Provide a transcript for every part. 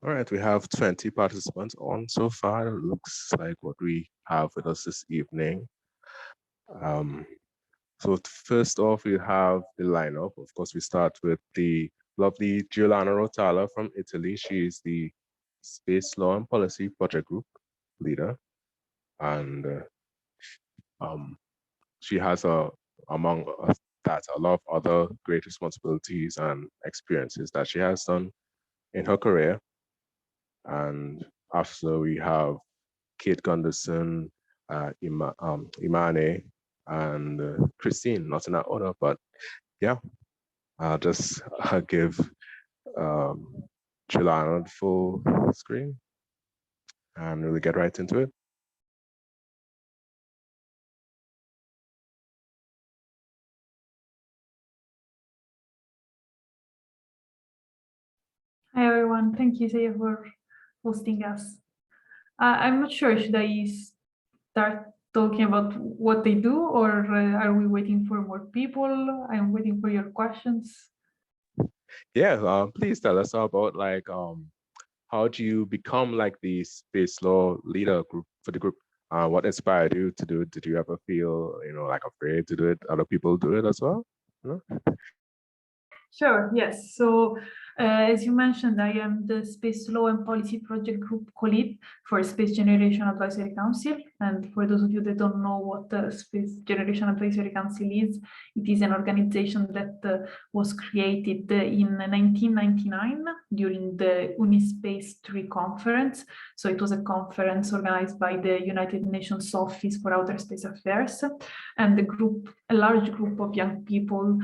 All right, we have 20 participants on so far. It looks like what we have with us this evening. So first off, we have the lineup. Of course, we start with the lovely Giuliana Rotola from Italy. She is the Space Law and Policy Project Group leader. And she has, among that, a lot of other great responsibilities and experiences that she has done in her career. And after we have Kate Gunderson, Imane, and Kristine, not in that order, but yeah, I'll just give Giuliana the full screen and really get right into it. Hi everyone, thank you Saya for hosting us. I'm not sure, should I start talking about what they do, or are we waiting for more people? I'm waiting for your questions. Yeah, please tell us about like how do you become like the space law leader group for the group? What inspired you to do it? Did you ever feel, like afraid to do it? Other people do it as well? Sure, yes. So, as you mentioned, I am the Space Law and Policy Project Group co-lead for Space Generation Advisory Council. And for those of you that don't know what the Space Generation Advisory Council is, it is an organization that was created in 1999 during the Unispace 3 conference. So it was a conference organized by the United Nations Office for Outer Space Affairs. And a large group of young people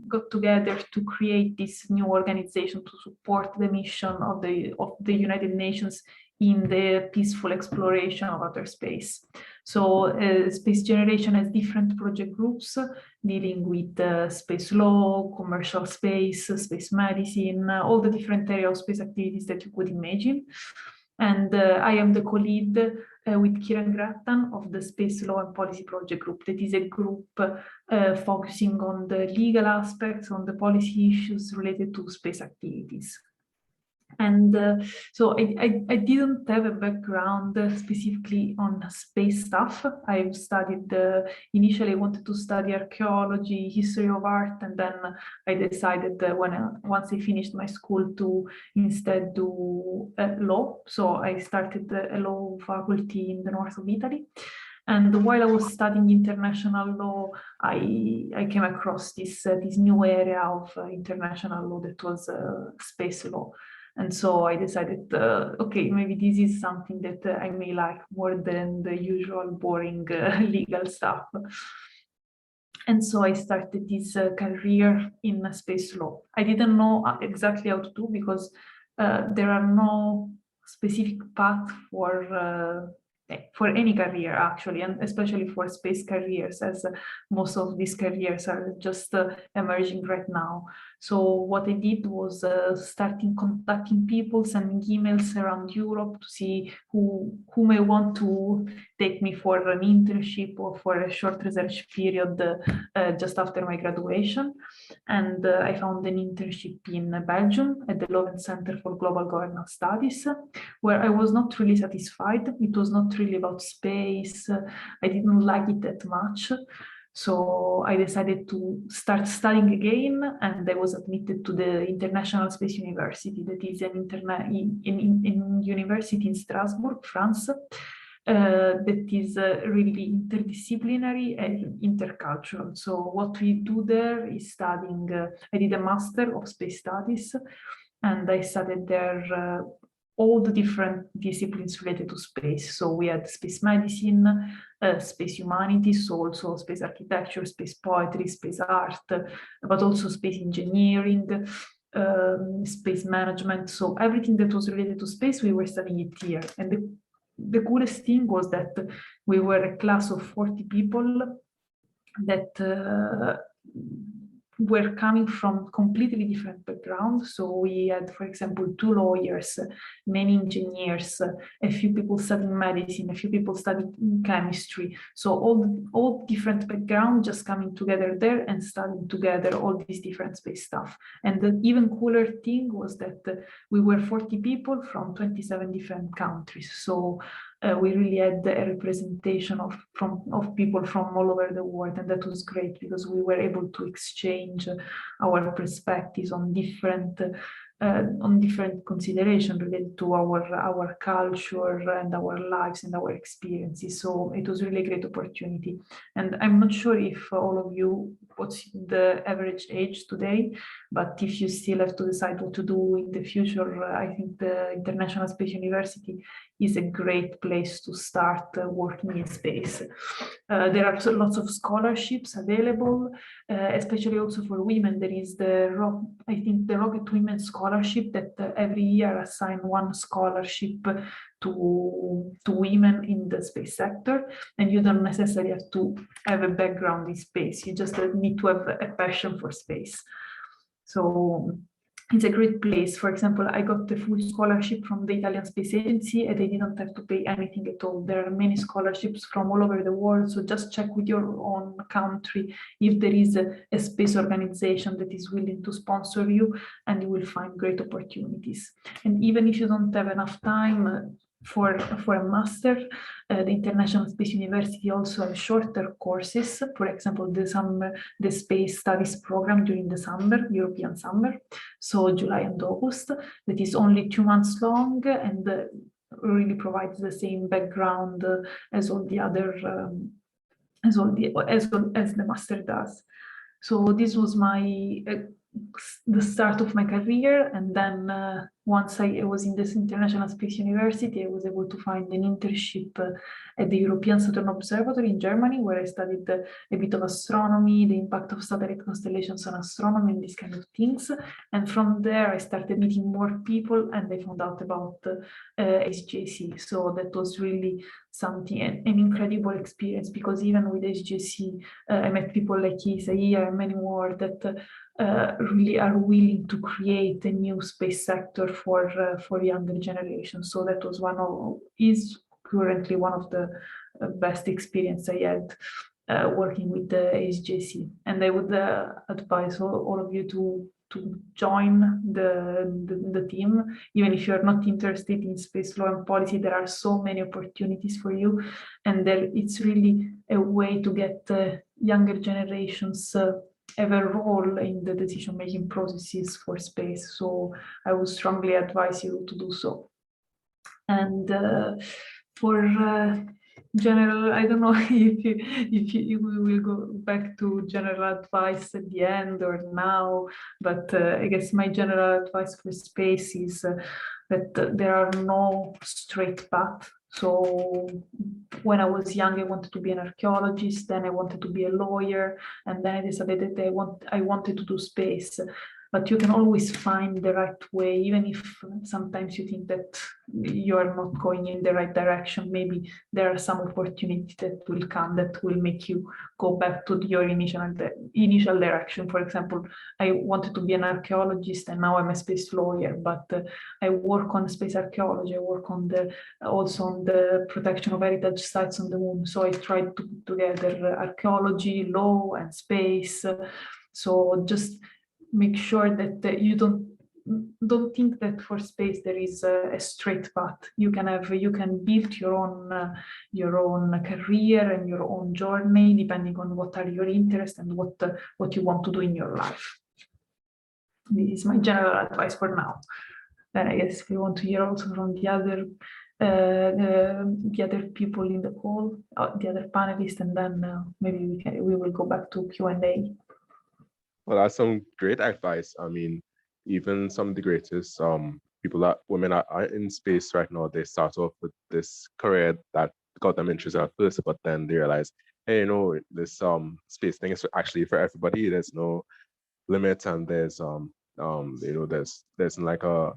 got together to create this new organization to support the mission of the United Nations in the peaceful exploration of outer space. So Space Generation has different project groups dealing with space law, commercial space, space medicine, all the different areas of space activities that you could imagine. And I am the co-lead with Kiran Grattan of the Space Law and Policy Project Group. That is a group focusing on the legal aspects, on the policy issues related to space activities. And so I didn't have a background specifically on space stuff. I've studied, initially I wanted to study archaeology, history of art, and then I decided once I finished my school to instead do law. So I started a law faculty in the north of Italy. And while I was studying international law, I came across this new area of international law that was space law. And so I decided, okay, maybe this is something that I may like more than the usual boring legal stuff. And so I started this career in space law. I didn't know exactly how to do because there are no specific path for any career actually, and especially for space careers, as most of these careers are just emerging right now. So what I did was starting contacting people, sending emails around Europe to see who may want to take me for an internship or for a short research period just after my graduation. And I found an internship in Belgium at the Leuven Center for Global Governance Studies, where I was not really satisfied. It was not really about space. I didn't like it that much. So I decided to start studying again, and I was admitted to the International Space University, that is an university in Strasbourg, France, that is really interdisciplinary and intercultural. So what we do there is studying, I did a Master of Space Studies, and I studied there all the different disciplines related to space. So we had space medicine, space humanities, so also space architecture, space poetry, space art, but also space engineering, space management. So everything that was related to space, we were studying it here. And the coolest thing was that we were a class of 40 people that were coming from completely different backgrounds. So we had, for example, 2 lawyers, many engineers, a few people studying medicine, a few people studying chemistry. So all different backgrounds just coming together there and studying together all these different space stuff. And the even cooler thing was that we were 40 people from 27 different countries. So we really had a representation of people from all over the world, and that was great because we were able to exchange our perspectives on different considerations related to our culture and our lives and our experiences. So it was really a great opportunity. And I'm not sure if all of you, what's the average age today, but if you still have to decide what to do in the future, I think the International Space University is a great place to start working in space. There are lots of scholarships available, especially also for women. There is I think the Rocket Women Scholarship that every year assign one scholarship to women in the space sector, and you don't necessarily have to have a background in space. You just need to have a passion for space. So it's a great place. For example, I got the full scholarship from the Italian Space Agency and I didn't have to pay anything at all. There are many scholarships from all over the world, so just check with your own country if there is a space organization that is willing to sponsor you, and you will find great opportunities. And even if you don't have enough time for a master, the International Space University also has shorter courses. For example, the Space Studies program during the summer, European summer, so July and August, that is only 2 months long and really provides the same background as all the other as the master does. So this was the start of my career, and then once I was in this International Space University, I was able to find an internship at the European Southern Observatory in Germany, where I studied a bit of astronomy, the impact of satellite constellations on astronomy, and these kind of things. And from there, I started meeting more people, and I found out about SGAC. So that was really something, an incredible experience, because even with SGAC, I met people like Isaiah and many more that really are willing to create a new space sector for younger generations. So that was is currently one of the best experience I had working with the SGAC. And I would advise all of you to join the team, even if you're not interested in space law and policy. There are so many opportunities for you, and it's really a way to get younger generations have a role in the decision-making processes for space. So I would strongly advise you to do so. And for general, I don't know if you will go back to general advice at the end or now, but I guess my general advice for space is that there are no straight path. So when I was young, I wanted to be an archaeologist, then I wanted to be a lawyer, and then I decided that I wanted to do space. But you can always find the right way, even if sometimes you think that you are not going in the right direction. Maybe there are some opportunities that will come that will make you go back to your initial direction. For example, I wanted to be an archaeologist and now I'm a space lawyer, but I work on space archaeology. I work also on the protection of heritage sites on the moon. So I tried to put together archaeology, law, and space. So just make sure that you don't think that for space there is a straight path. You can build your own career and your own journey depending on what are your interests and what you want to do in your life. This is my general advice for now. Then I guess we want to hear also from the other people in the call, the other panelists, and then maybe we will go back to Q&A. Well, that's some great advice. I mean, even some of the greatest women are in space right now. They start off with this career that got them interested at first, but then they realize, hey, this space thing is actually for everybody. There's no limit, and there's there's like a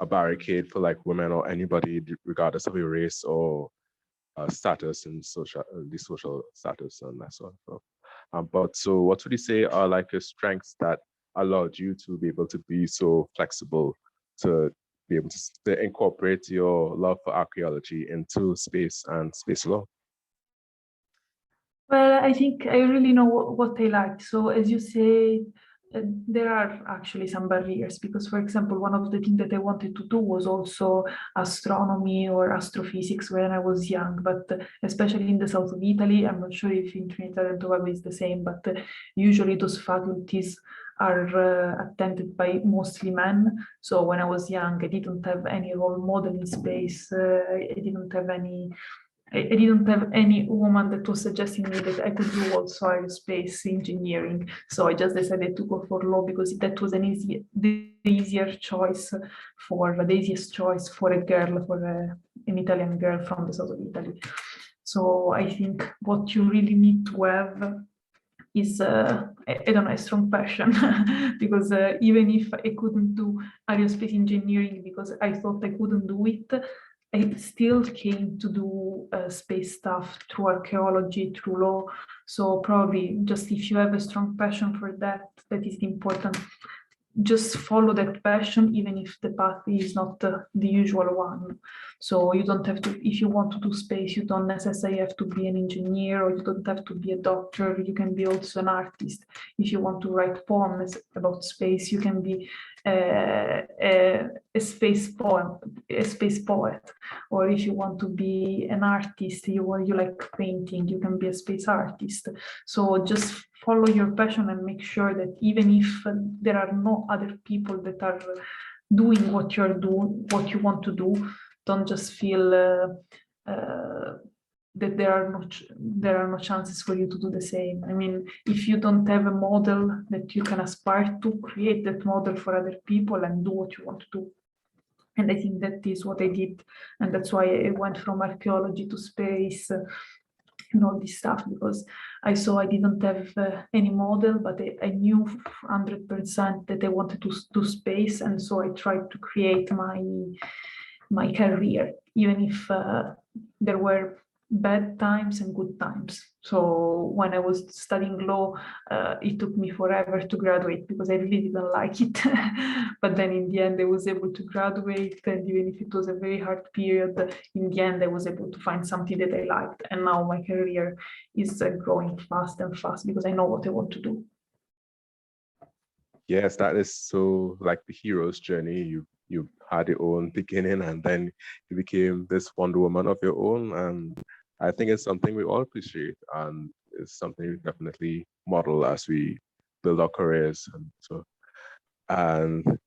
barricade for like women or anybody, regardless of your race or status and social status and that sort of stuff. But so what would you say are like your strengths that allowed you to be able to be so flexible to be able to incorporate your love for archaeology into space and space law? Well, I think I really know what I like. So as you say, there are actually some barriers because, for example, one of the things that I wanted to do was also astronomy or astrophysics when I was young, but especially in the south of Italy, I'm not sure if in Trinidad and Tobago is the same, but usually those faculties are attended by mostly men. So when I was young, I didn't have any role model in space. I didn't have any woman that was suggesting me that I could do also aerospace engineering. So I just decided to go for law because that was the easiest choice for a girl, an Italian girl from the south of Italy. So I think what you really need to have is I don't know, a strong passion because even if I couldn't do aerospace engineering because I thought I couldn't do it, I still came to do space stuff through archaeology, through law. So probably just if you have a strong passion for that, that is important. Just follow that passion, even if the path is not the usual one. So you don't have to, if you want to do space, you don't necessarily have to be an engineer or you don't have to be a doctor. You can be also an artist. If you want to write poems about space, you can be a space poet. Or if you want to be an artist, you like painting, you can be a space artist. So just follow your passion and make sure that even if there are no other people that are doing what you're doing, what you want to do, don't just feel that there are no chances for you to do the same. I mean, if you don't have a model that you can aspire to, create that model for other people and do what you want to do. And I think that is what I did, and that's why I went from archaeology to space. And all this stuff because I saw I didn't have any model, but I knew 100% that I wanted to do space, and so I tried to create my career, even if there were bad times and good times. So when I was studying law, it took me forever to graduate because I really didn't like it. But then in the end, I was able to graduate, and even if it was a very hard period, in the end, I was able to find something that I liked. And now my career is growing fast and fast because I know what I want to do. Yes, that is so like the hero's journey. You had your own beginning and then you became this Wonder Woman of your own. And I think it's something we all appreciate and it's something we definitely model as we build our careers. And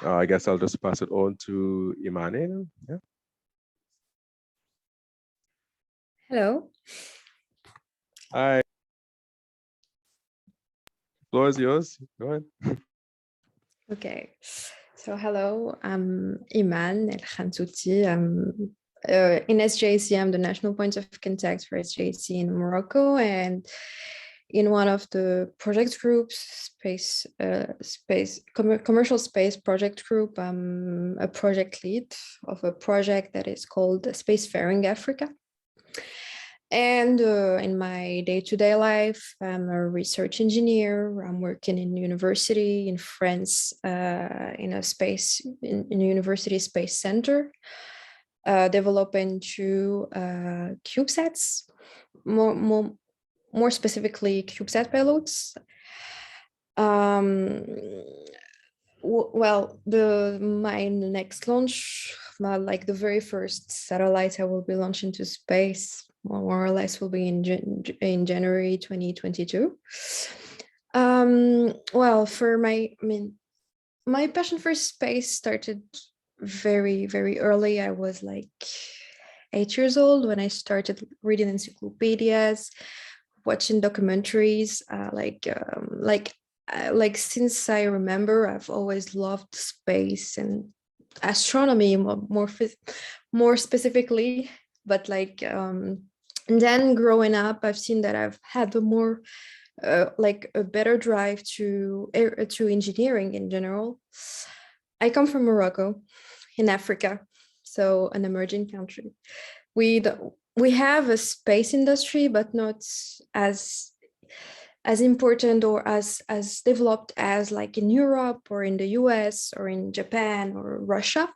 I guess I'll just pass it on to Imane. Yeah. Hello. Hi. Floor is yours. Go ahead. Okay. So hello, I'm Imane El Khantouti. I'm in SGAC. I'm the national point of contact for SGAC in Morocco, and in one of the project groups, commercial space project group. I'm a project lead of a project that is called Spacefaring Africa. And in my day-to-day life, I'm a research engineer. I'm working in university in France, in a university space center, developing two CubeSats, more specifically CubeSat payloads. Well, my next launch, like the very first satellite I will be launching to space, more or less, will be in January 2022. Well, my passion for space started very, very early. I was like 8 years old when I started reading encyclopedias, watching documentaries, like since I remember, I've always loved space and astronomy more specifically. But and then growing up, I've seen that I've had a better drive to engineering in general. I come from Morocco, in Africa, so an emerging country. We have a space industry, but not as as important or as developed as like in Europe or in the US or in Japan or Russia.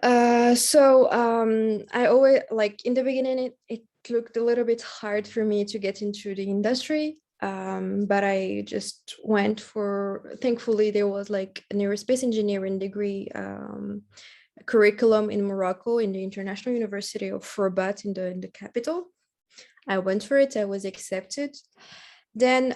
I always, like in the beginning, it looked a little bit hard for me to get into the industry. But I just went for, thankfully, there was like an aerospace engineering degree curriculum in Morocco in the International University of Rabat in the capital. I went for it, I was accepted. Then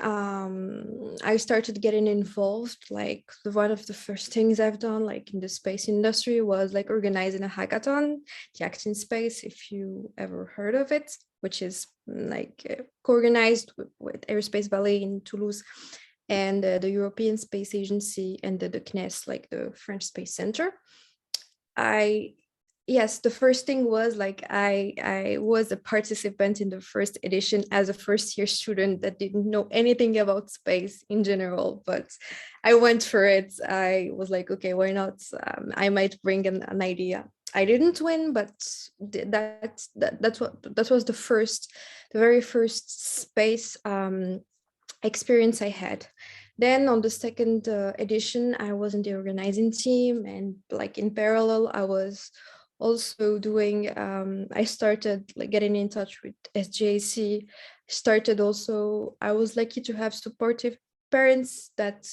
I started getting involved. Like one of the first things I've done, like in the space industry, was like organizing a hackathon, the Act in Space, if you ever heard of it, which is like co-organized with Aerospace Ballet in Toulouse and the European Space Agency and the CNES, like the French Space Center. Yes, the first thing was like I was a participant in the first edition as a first year student that didn't know anything about space in general, but I went for it. I was like, okay, why not? I might bring an idea. I didn't win, but that was the very first space experience I had. Then on the second edition, I was in the organizing team, and like in parallel, I was also doing, I started like getting in touch with SGAC, I was lucky to have supportive parents that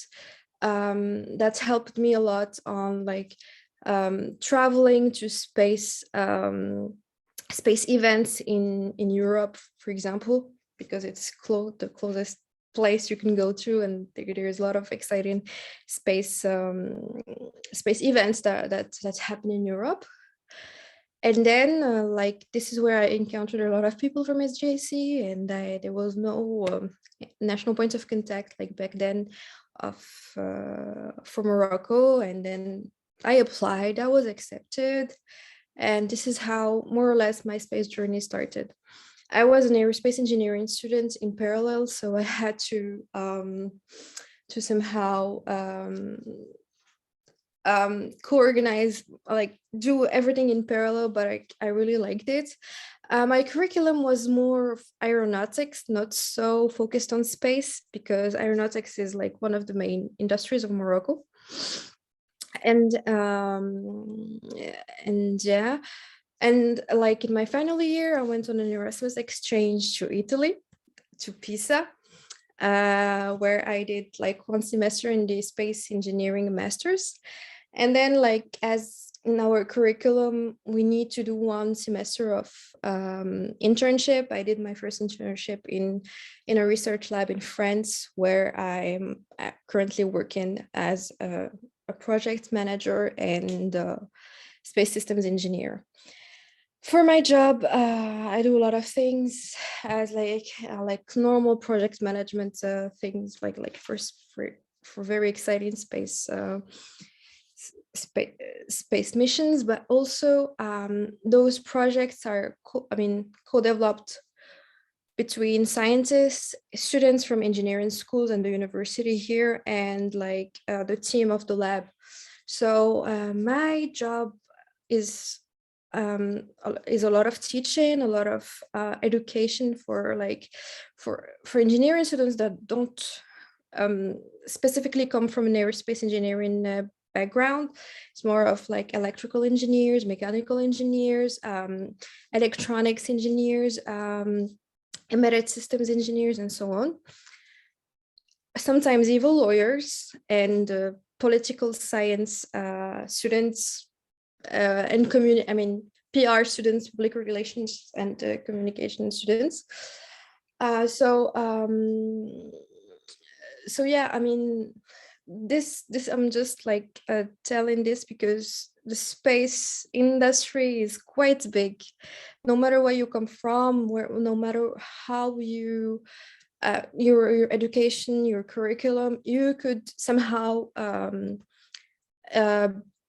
helped me a lot on like traveling to space events in Europe, for example, because it's the closest place you can go to, and there's a lot of exciting space events that happen in Europe. And then like this is where I encountered a lot of people from SGAC, and there was no national point of contact like back then for Morocco. And then I applied, I was accepted, and this is how more or less my space journey started. I was an aerospace engineering student in parallel, so I had to somehow co-organize, like do everything in parallel, but I really liked it. My curriculum was more of aeronautics, not so focused on space, because aeronautics is like one of the main industries of Morocco. And yeah, and like in my final year, I went on an Erasmus exchange to Italy, to Pisa, where I did like one semester in the space engineering masters. And then like as in our curriculum, we need to do one semester of internship. I did my first internship in a research lab in France, where I'm currently working as a project manager and space systems engineer. For my job, I do a lot of things as like normal project management things, like for very exciting space missions, but also those projects are co-developed between scientists, students from engineering schools and the university here, and like the team of the lab. So my job is a lot of teaching, a lot of education for engineering students that don't specifically come from an aerospace engineering background. It's more of like electrical engineers, mechanical engineers, electronics engineers, embedded systems engineers, and so on. Sometimes even lawyers and political science students, and PR students, public relations and communication students. So yeah, I mean, this I'm just like telling this because the space industry is quite big. No matter where you come from, no matter how you your education, your curriculum, you could somehow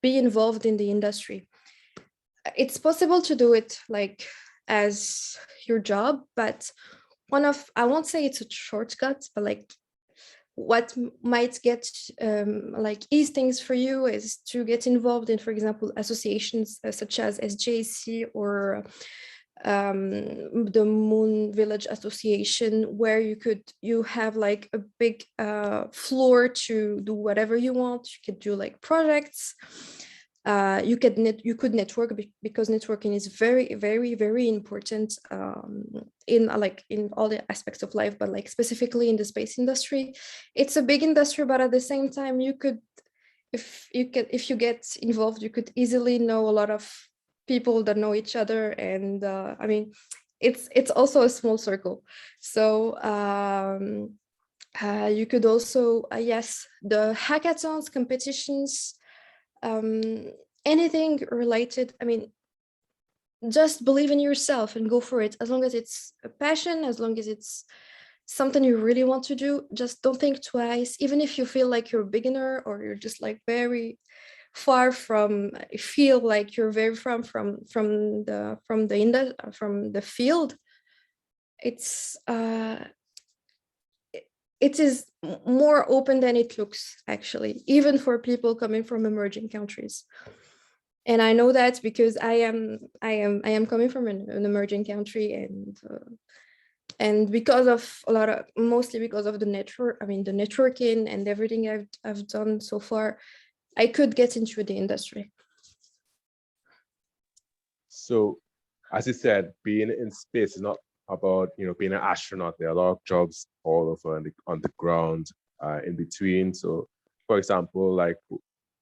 be involved in the industry. It's possible to do it like as your job, but I won't say it's a shortcut, but like what might get like ease things for you is to get involved in, for example, associations such as SGAC or the Moon Village Association, where you have like a big floor to do whatever you want. You could do like projects. You could network, because networking is very, very, very important in all the aspects of life, but like specifically in the space industry. It's a big industry, but at the same time, if you get involved, you could easily know a lot of people that know each other. And I mean, it's also a small circle. So you could also, yes, the hackathons, competitions, anything related. I mean, just believe in yourself and go for it. As long as it's a passion, as long as it's something you really want to do, just don't think twice. Even if you feel like you're a beginner, or you're just like very far from, feel like you're very from the field, it is more open than it looks, actually, even for people coming from emerging countries. And I know that because I am coming from an emerging country, and because of mostly because of the network, I mean the networking and everything I've done so far, I could get into the industry. So, as you said, being in space is not about, being an astronaut. There are a lot of jobs all over on the ground, in between. So, for example, like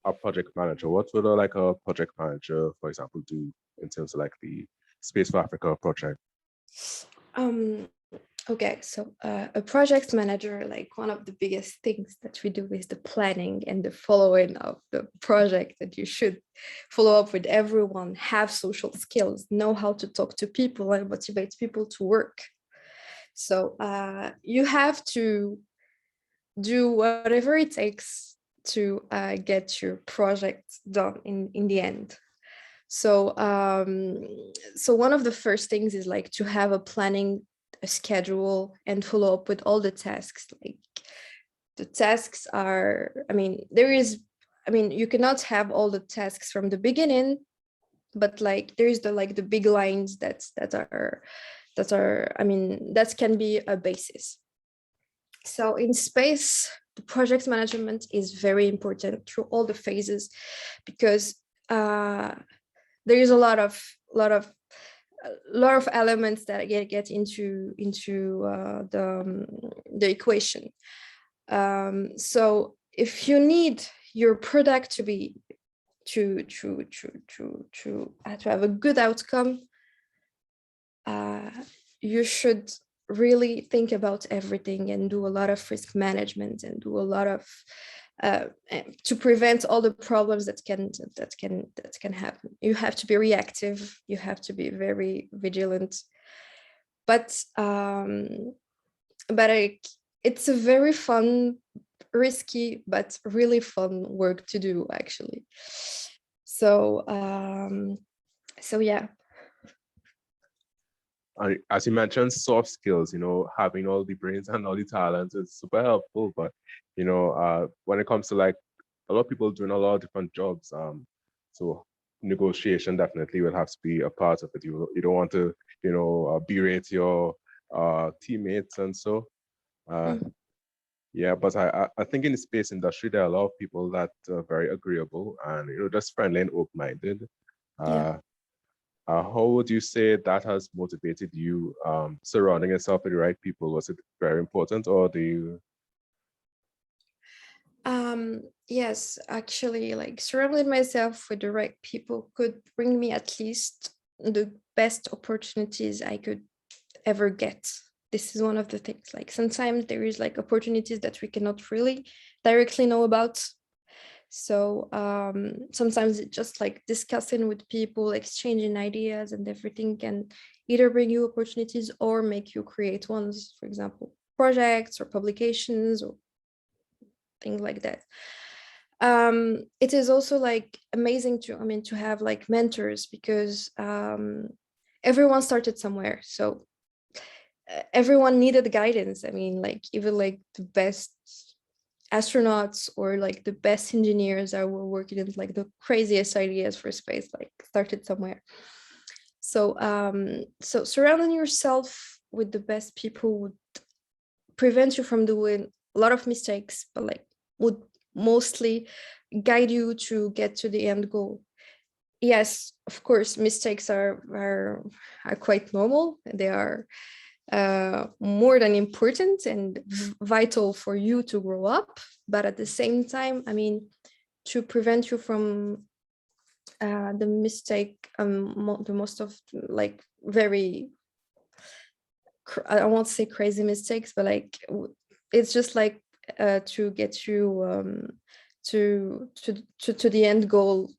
a project manager, what would a project manager, for example, do in terms of like the Space for Africa project? Okay, so a project manager, like one of the biggest things that we do is the planning and the following of the project, that you should follow up with everyone, have social skills, know how to talk to people and motivate people to work. So you have to do whatever it takes to get your project done in the end. So so one of the first things is like to have a schedule and follow up with all the tasks. Like the tasks are, I mean, you cannot have all the tasks from the beginning, but like there is the big lines that are, I mean, that can be a basis. So in space, the project management is very important through all the phases, because there is a lot of elements that get into the equation. So if you need your product to have a good outcome, you should really think about everything and do a lot of risk management and do a lot of to prevent all the problems that can happen. You have to be reactive. You have to be very vigilant. But it's a very fun, risky, but really fun work to do, actually. So yeah. As you mentioned, soft skills, having all the brains and all the talents is super helpful. But, when it comes to like a lot of people doing a lot of different jobs, so negotiation definitely will have to be a part of it. You don't want to, berate your teammates and so. Yeah, but I think in the space industry, there are a lot of people that are very agreeable and, just friendly and open-minded. Yeah. How would you say that has motivated you, surrounding yourself with the right people? Was it very important, or do you? Yes, actually, like surrounding myself with the right people could bring me at least the best opportunities I could ever get. This is one of the things. Like sometimes there is like opportunities that we cannot really directly know about. So sometimes it's just like discussing with people, exchanging ideas and everything can either bring you opportunities or make you create ones, for example, projects or publications or things like that. It is also like amazing to have like mentors, because everyone started somewhere. So everyone needed guidance. I mean, like even like the best astronauts or like the best engineers that were working in like the craziest ideas for space, like started somewhere. So surrounding yourself with the best people would prevent you from doing a lot of mistakes, but like would mostly guide you to get to the end goal. Yes, of course, mistakes are quite normal. They are more than important and vital for you to grow up. But at the same time, I mean, to prevent you from the mistake, the most of like very, I won't say crazy mistakes, but like it's just like to get you to the end goal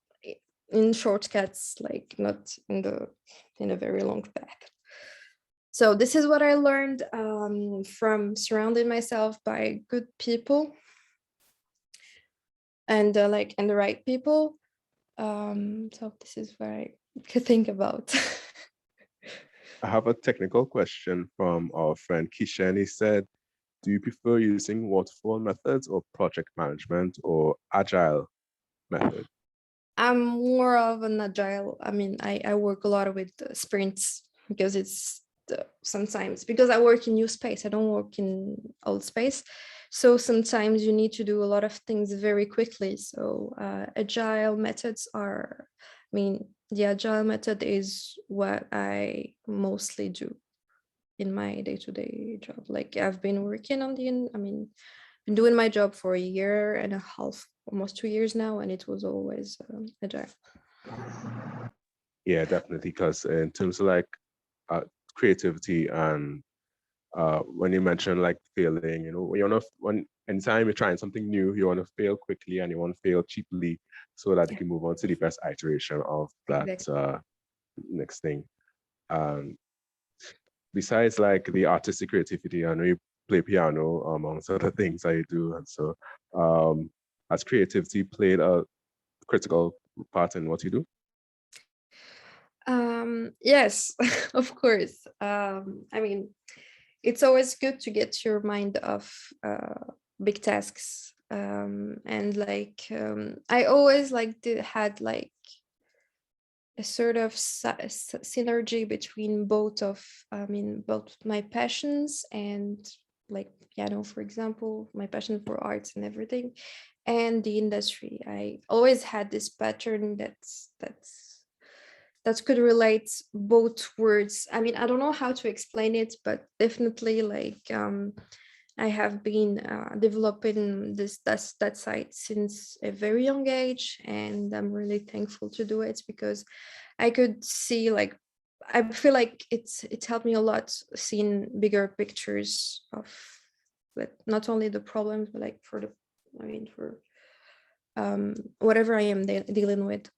in shortcuts, like not in a very long path. So this is what I learned from surrounding myself by good people and and the right people. So this is what I could think about. I have a technical question from our friend Keisha, and he said, do you prefer using waterfall methods or project management or agile method? I'm more of an agile. I mean, I work a lot with sprints because it's sometimes because I work in new space. I don't work in old space. So sometimes you need to do a lot of things very quickly. So agile methods are, I mean, the agile method is what I mostly do in my day-to-day job. Like I've been working on been doing my job for a year and a half, almost 2 years now, and it was always agile. Yeah, definitely. Because in terms of like creativity and when you mention like failing, you know, when anytime you're trying something new, you want to fail quickly and you want to fail cheaply so that you can move on to the best iteration of that Exactly. next thing. Besides like the artistic creativity, I know you play piano amongst other things that you do, and so has creativity played a critical part in what you do? Yes, of course. I mean, it's always good to get your mind off big tasks. And like I always had like a sort of synergy between both my passions and like piano, for example, my passion for arts and everything, and the industry. I always had this pattern that could relate both words. I mean, I don't know how to explain it, but definitely like I have been developing that side since a very young age, and I'm really thankful to do it because I could see like I feel like it's helped me a lot seeing bigger pictures of like not only the problems but like for whatever I am dealing with.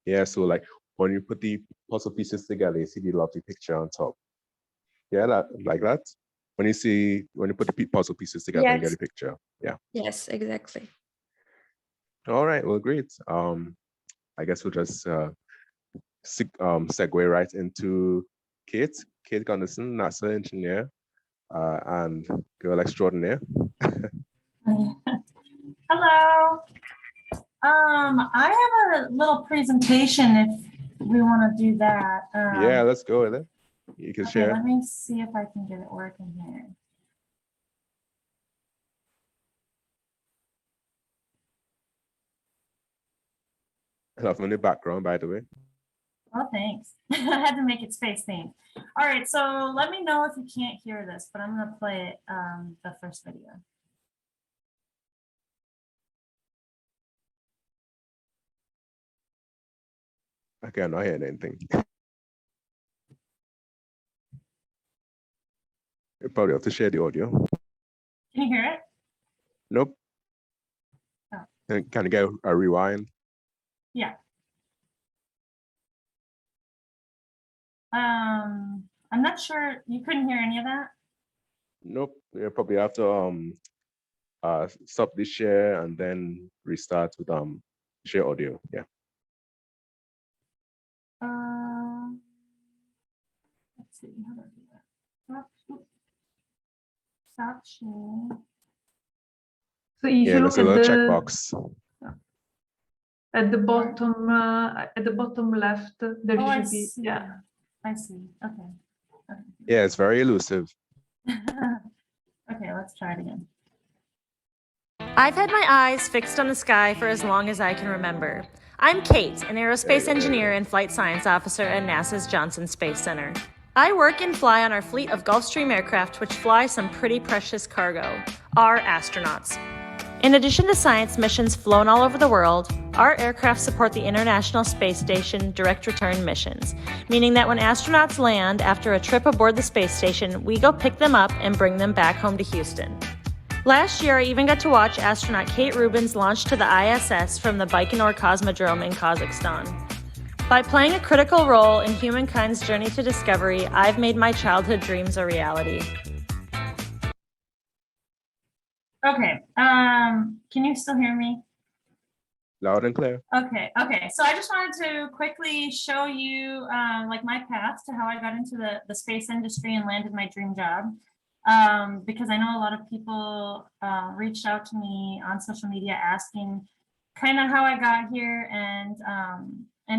Yeah, so like when you put the puzzle pieces together, you see the lovely picture on top. Yeah, like that. When you put the puzzle pieces together and get Yes. a picture. Yeah. Yes, exactly. All right. Well, great. I guess we'll just segue right into Kate Gunderson, NASA engineer and girl extraordinaire. Hello. I have a little presentation if we want to do that. Yeah, let's go with it. You can Okay, share. let me see if I can get it working here. I love in the background, by the way. Oh, thanks. I had to make it space themed. All right, so let me know if you can't hear this, but I'm gonna play it, the first video. Okay, I'm not hearing anything. You probably have to share the audio. Can you hear it? Nope. Oh. Can you get a rewind? Yeah. I'm not sure, you couldn't hear any of that? Nope. You probably have to stop the share and then restart with share audio. Yeah. Let's see, how do I do that? Stop sharing. So if Yeah, you there's look a at little the checkbox. At the bottom left, there Oh, I should be, see. yeah. I see. Okay. Yeah, it's very elusive. Okay, let's try it again. I've had my eyes fixed on the sky for as long as I can remember. I'm Kate, an aerospace engineer and flight science officer at NASA's Johnson Space Center. I work and fly on our fleet of Gulfstream aircraft which fly some pretty precious cargo, our astronauts. In addition to science missions flown all over the world, our aircraft support the International Space Station direct return missions, meaning that when astronauts land after a trip aboard the space station, we go pick them up and bring them back home to Houston. Last year, I even got to watch astronaut Kate Rubin's launch to the ISS from the Baikonur Cosmodrome in Kazakhstan. By playing a critical role in humankind's journey to discovery, I've made my childhood dreams a reality. Okay, can you still hear me? Loud and clear. Okay, so I just wanted to quickly show you like my path to how I got into the space industry and landed my dream job. Because I know a lot of people reached out to me on social media asking kind of how I got here and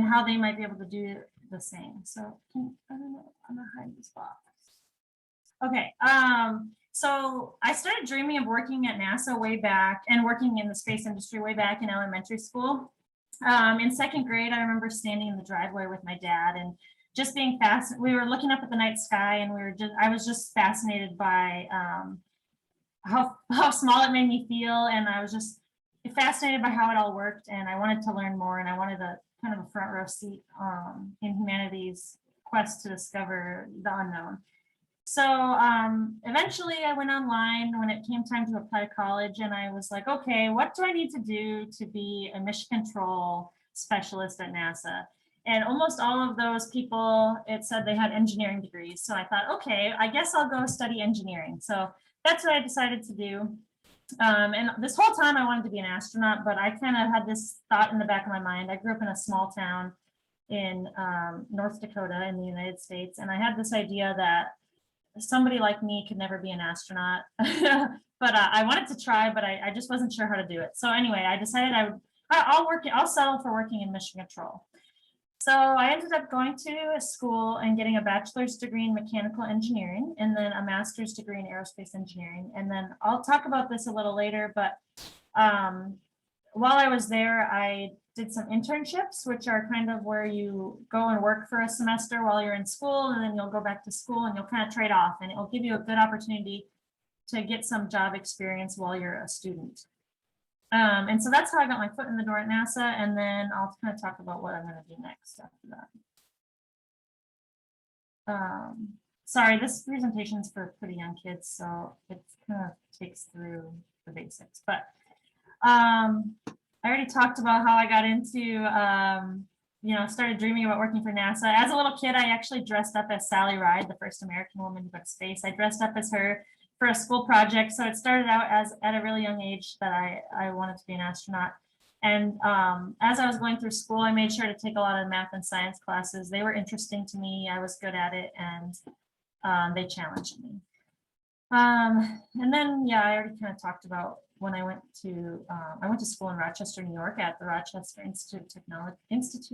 how they might be able to do the same. So I don't know, I'm gonna hide this box. Okay, so I started dreaming of working at NASA way back and working in the space industry way back in elementary school. In second grade, I remember standing in the driveway with my dad and just being fascinated. We were looking up at the night sky and I was just fascinated by how small it made me feel. And I was just fascinated by how it all worked. And I wanted to learn more and I wanted a kind of a front row seat in humanity's quest to discover the unknown. So eventually I went online when it came time to apply to college and I was like, okay, what do I need to do to be a mission control specialist at NASA? And almost all of those people, it said they had engineering degrees. So I thought, okay, I guess I'll go study engineering. So that's what I decided to do. And this whole time I wanted to be an astronaut, but I kind of had this thought in the back of my mind. I grew up in a small town in North Dakota in the United States. And I had this idea that somebody like me could never be an astronaut, but I wanted to try, but I just wasn't sure how to do it. So anyway, I decided I'll settle for working in mission control. So I ended up going to a school and getting a bachelor's degree in mechanical engineering and then a master's degree in aerospace engineering. And then I'll talk about this a little later, but while I was there, I did some internships, which are kind of where you go and work for a semester while you're in school, and then you'll go back to school and you'll kind of trade off, and it'll give you a good opportunity to get some job experience while you're a student. And so that's how I got my foot in the door at NASA, and then I'll kind of talk about what I'm going to do next after that. Sorry, this presentation is for pretty young kids, so it kind of takes through the basics, but I already talked about how I got into, started dreaming about working for NASA. As a little kid, I actually dressed up as Sally Ride, the first American woman to go to space. I dressed up as her for a school project. So it started out at a really young age that I wanted to be an astronaut. And as I was going through school, I made sure to take a lot of math and science classes. They were interesting to me. I was good at it, and they challenged me. And then, yeah, I already kind of talked about when I went to school in Rochester, New York at the Rochester Institute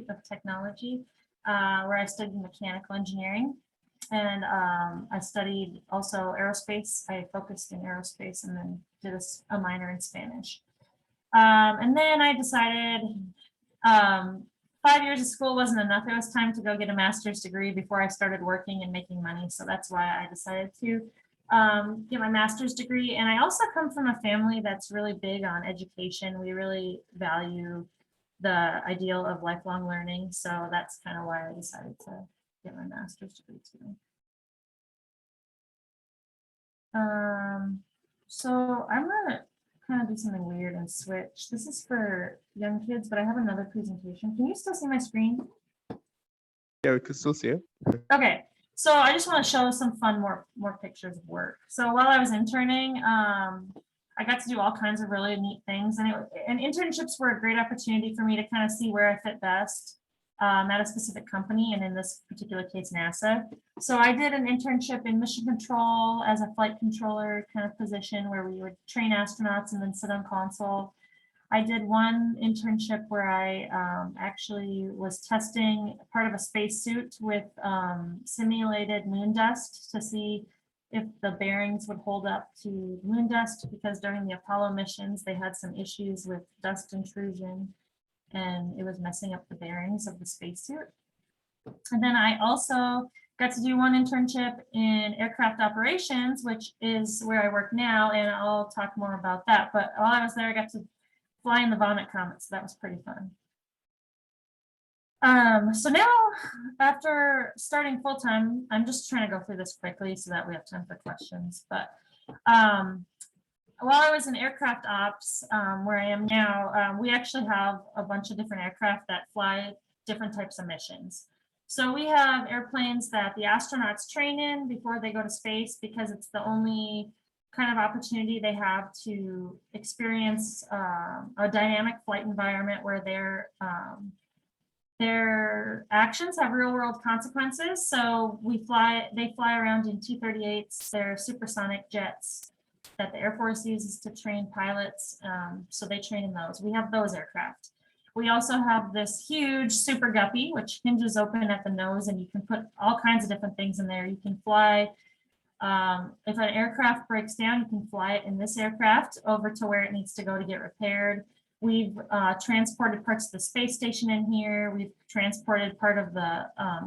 of Technology, where I studied mechanical engineering. And I studied also aerospace. I focused in aerospace and then did a minor in Spanish. And then I decided 5 years of school wasn't enough. It was time to go get a master's degree before I started working and making money. So that's why I decided to get my master's degree. And I also come from a family that's really big on education. We really value the ideal of lifelong learning. So that's kind of why I decided to get my master's degree too. So I'm gonna kind of do something weird and switch. This is for young kids, but I have another presentation. Can you still see my screen? Yeah, we can still see it. Okay. So I just want to show some fun, more pictures of work. So while I was interning, I got to do all kinds of really neat things, and internships were a great opportunity for me to kind of see where I fit best at a specific company, and in this particular case, NASA. So I did an internship in mission control as a flight controller kind of position where we would train astronauts and then sit on console. I did one internship where I actually was testing part of a spacesuit with simulated moon dust to see if the bearings would hold up to moon dust, because during the Apollo missions, they had some issues with dust intrusion and it was messing up the bearings of the spacesuit. And then I also got to do one internship in aircraft operations, which is where I work now, and I'll talk more about that. But while I was there, I got to fly in the Vomit Comet, so that was pretty fun. So now, after starting full-time, I'm just trying to go through this quickly so that we have time for questions. But while I was in aircraft ops, where I am now, we actually have a bunch of different aircraft that fly different types of missions. So we have airplanes that the astronauts train in before they go to space, because it's the only kind of opportunity they have to experience a dynamic flight environment where their actions have real world consequences. So they fly around in T-38s, they're supersonic jets that the Air Force uses to train pilots. So they train in those. We have those aircraft. We also have this huge Super Guppy, which hinges open at the nose, and you can put all kinds of different things in there. You can fly, if an aircraft breaks down, you can fly it in this aircraft over to where it needs to go to get repaired. We've transported parts of the space station in here. We've transported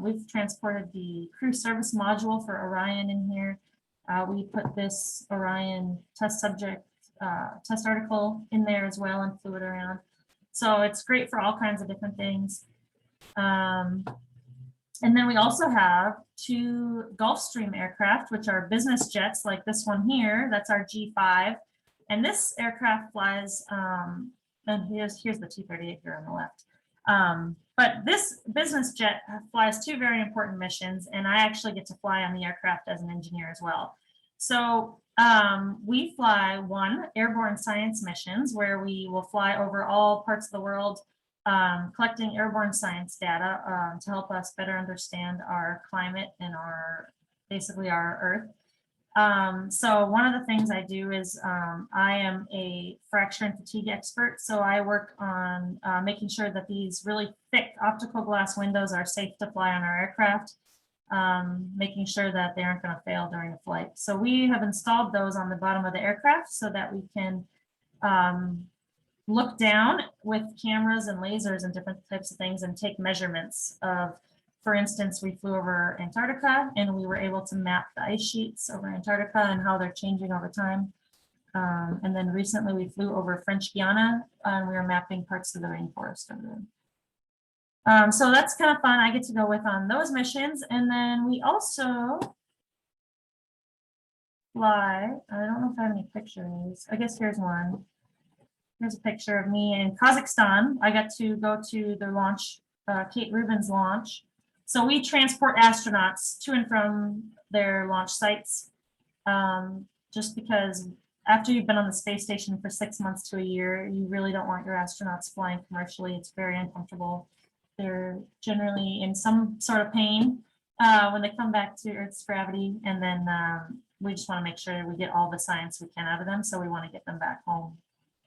we've transported the crew service module for Orion in here. We put this Orion test article in there as well and flew it around. So it's great for all kinds of different things. And then we also have 2 Gulfstream aircraft, which are business jets like this one here. That's our G5. And this aircraft flies, and here's the T-38 here on the left. But this business jet flies 2 very important missions, and I actually get to fly on the aircraft as an engineer as well. So we fly 1, airborne science missions, where we will fly over all parts of the world, collecting airborne science data to help us better understand our climate and basically our Earth. So one of the things I do is I am a fracture and fatigue expert. So I work on making sure that these really thick optical glass windows are safe to fly on our aircraft, making sure that they aren't going to fail during the flight. So we have installed those on the bottom of the aircraft so that we can look down with cameras and lasers and different types of things and take measurements of, for instance, we flew over Antarctica and we were able to map the ice sheets over Antarctica and how they're changing over time. And then recently we flew over French Guiana and we were mapping parts of the rainforest over there. So that's kind of fun. I get to go with on those missions. And then we also fly, I don't know if I have any pictures. I guess here's one. Here's a picture of me in Kazakhstan. I got to go to the launch, Kate Rubin's launch. So we transport astronauts to and from their launch sites, just because after you've been on the space station for 6 months to a year, you really don't want your astronauts flying commercially. It's very uncomfortable. They're generally in some sort of pain when they come back to Earth's gravity. And then we just want to make sure we get all the science we can out of them. So we want to get them back home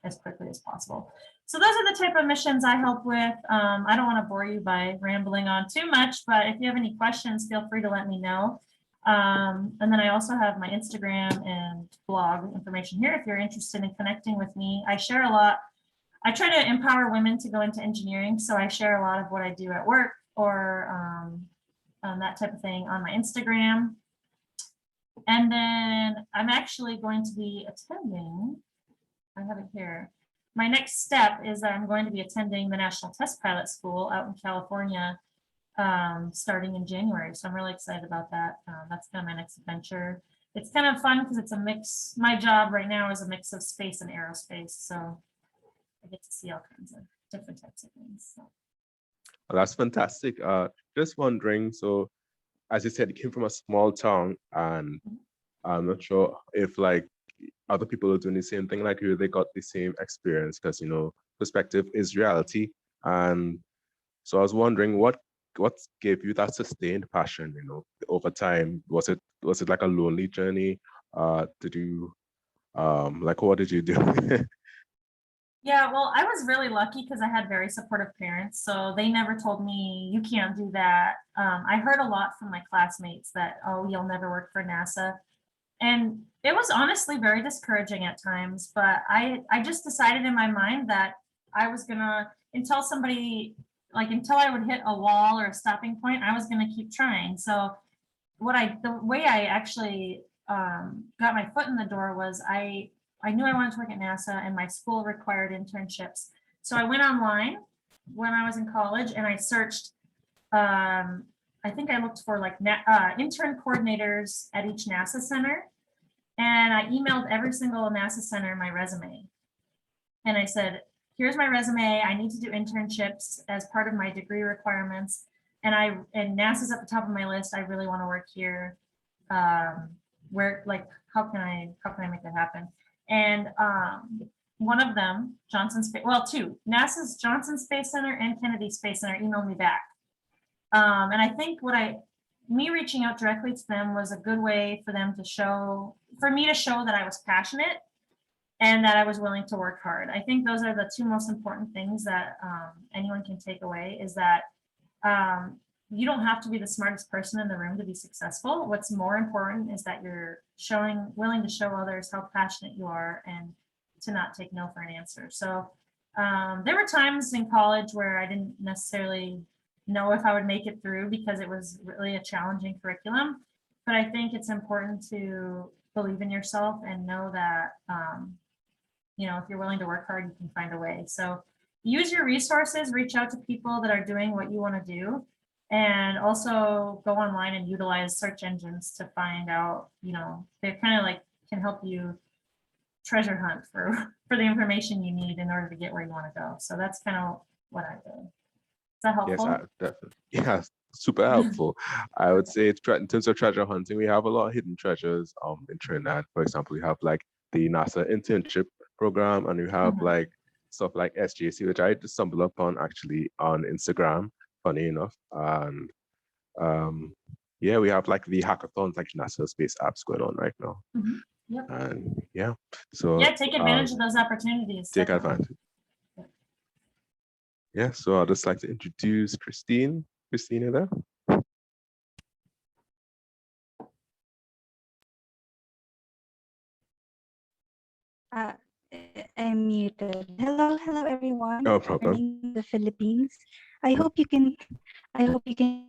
as quickly as possible. So those are the type of missions I help with. I don't want to bore you by rambling on too much, but if you have any questions, feel free to let me know. And then I also have my Instagram and blog information here if you're interested in connecting with me. I share a lot. I try to empower women to go into engineering, so I share a lot of what I do at work or that type of thing on my Instagram. And then I'm actually going to be attending, I have it here. My next step is that I'm going to be attending the National Test Pilot School out in California starting in January. So I'm really excited about that. That's kind of my next adventure. It's kind of fun because it's a mix. My job right now is a mix of space and aerospace. So I get to see all kinds of different types of things. So. Well, that's fantastic. Just wondering, so as you said, you came from a small town, and I'm not sure if like other people are doing the same thing like you, they got the same experience, because you know, perspective is reality. And so I was wondering what gave you that sustained passion, you know, over time? Was it like a lonely journey? Did you like, what did you do? Yeah, well, I was really lucky because I had very supportive parents. So they never told me, you can't do that. I heard a lot from my classmates that, oh, you'll never work for NASA. And it was honestly very discouraging at times. But I just decided in my mind that I was gonna, until I would hit a wall or a stopping point, I was gonna keep trying. So the way I actually got my foot in the door was I knew I wanted to work at NASA and my school required internships. So I went online when I was in college and I searched, I think I looked for like intern coordinators at each NASA center. And I emailed every single NASA center my resume. And I said, here's my resume. I need to do internships as part of my degree requirements. And NASA's at the top of my list. I really want to work here. Where, like, how can I make that happen? And one of them, two, NASA's Johnson Space Center and Kennedy Space Center emailed me back. And I think me reaching out directly to them was a good way for me to show that I was passionate and that I was willing to work hard. I think those are the two most important things that anyone can take away, is that you don't have to be the smartest person in the room to be successful. What's more important is that you're willing to show others how passionate you are and to not take no for an answer. So there were times in college where I didn't necessarily know if I would make it through because it was really a challenging curriculum. But I think it's important to believe in yourself and know that, if you're willing to work hard, you can find a way. So use your resources, reach out to people that are doing what you want to do. And also go online and utilize search engines to find out, they kind of like can help you treasure hunt for the information you need in order to get where you want to go. So that's kind of what I did. Is that helpful? Yes, definitely. Yeah, super helpful. I would say in terms of treasure hunting, we have a lot of hidden treasures in Trinidad. For example, we have like the NASA internship program, and we have like stuff like SGAC, which I just stumbled upon actually on Instagram, funny enough. And yeah, we have like the hackathons, like NASA space apps going on right now. Yep. And yeah, so take advantage of those opportunities. Take advantage. Yeah, so I'd just like to introduce Kristine. Kristine, you there? I'm muted. Hello, everyone. No problem. In the Philippines. I hope you can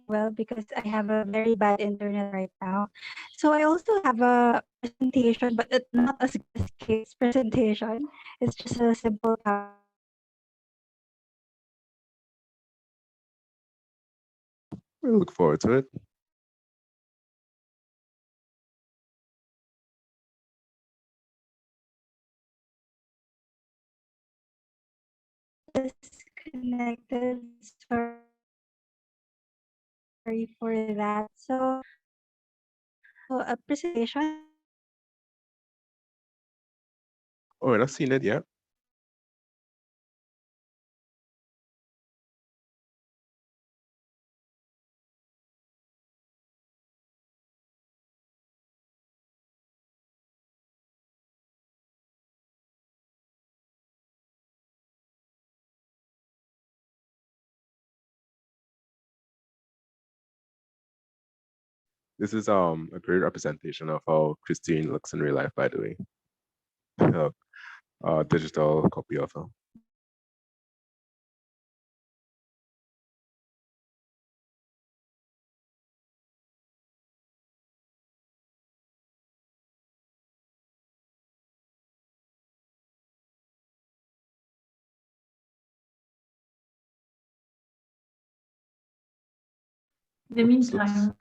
well, because I have a very bad internet right now. So I also have a presentation, but it's not a case presentation. It's just a simple We look forward to it. disconnected. Sorry for that. So a presentation. Oh, we're not seeing it yet. This is a great representation of how Kristine looks in real life, by the way. Digital copy of her. In the meantime,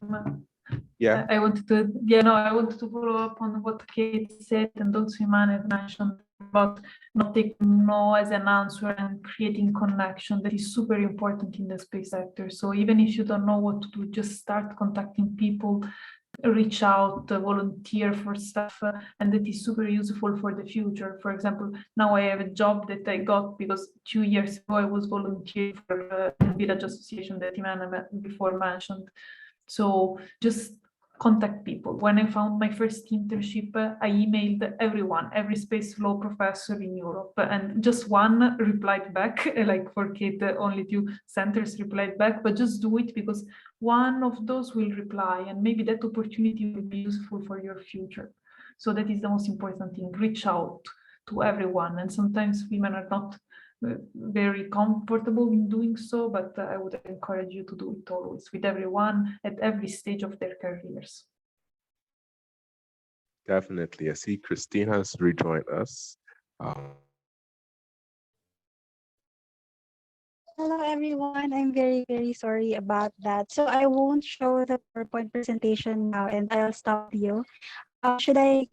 yeah, I wanted to follow up on what Kate said, and also Imane mentioned about not taking no as an answer and creating connection. That is super important in the space sector. So even if you don't know what to do, just start contacting people, reach out, volunteer for stuff, and that is super useful for the future. For example, now I have a job that I got because 2 years ago I was volunteering for the Village Association that Imane before mentioned. So just contact people. When I found my first internship, I emailed everyone, every space law professor in Europe, and just one replied back, like for Kate, only 2 centers replied back, but just do it because one of those will reply, and maybe that opportunity will be useful for your future. So that is the most important thing, reach out to everyone. And sometimes women are not very comfortable in doing so, but I would encourage you to do it always with everyone at every stage of their careers. Definitely. I see Kristine has rejoined us. Hello, everyone. I'm very, very sorry about that. So I won't show the PowerPoint presentation now, and I'll stop you. Should I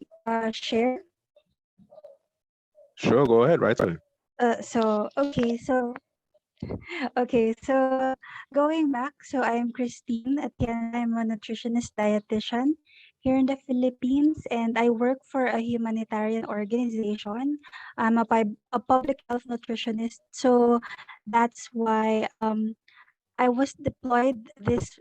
share? Sure, go ahead, right on. Okay, so going back, so I'm Kristine Atienza. I'm a nutritionist dietitian here in the Philippines, and I work for a humanitarian organization. I'm a public health nutritionist, so that's why I was deployed this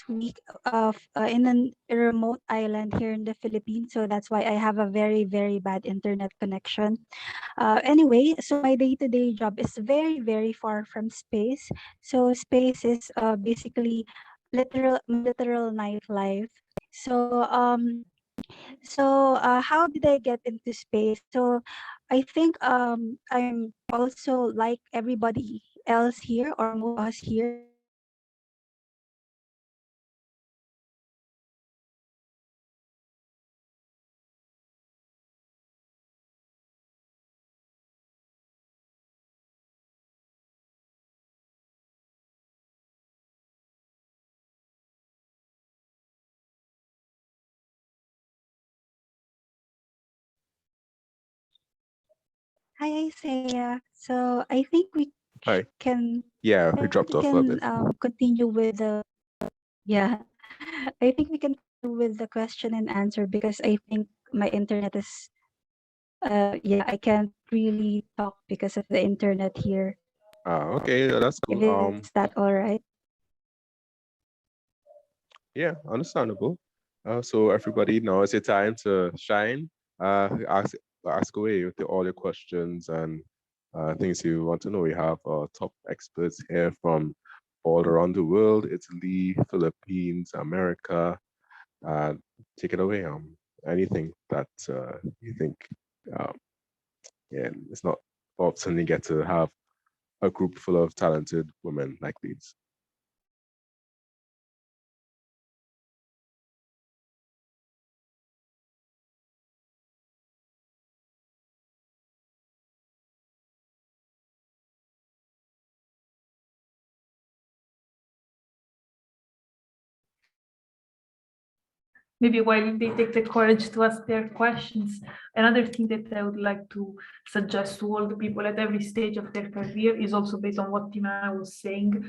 week of in a remote island here in the Philippines, so that's why I have a very, very bad internet connection. Anyway, so my day-to-day job is very, very far from space. So space is basically literal nightlife. So how did I get into space? So I think I'm also like everybody else here, or most of us here. Hi, Isaiah. So I think we Hi. can Yeah, we dropped off a bit. continue with the yeah. I think we can continue with the question and answer because I think my internet is yeah, I can't really talk because of the internet here. Okay, that's If cool. is that all right? Yeah, understandable. So everybody, now it's your time to shine. Ask away with all your questions and things you want to know. We have top experts here from all around the world: Italy, Philippines, America. Uh, Take it away. Anything that you think, um, yeah, it's not often you get to have a group full of talented women like these. Maybe while they take the courage to ask their questions, another thing that I would like to suggest to all the people at every stage of their career is also based on what Imane was saying,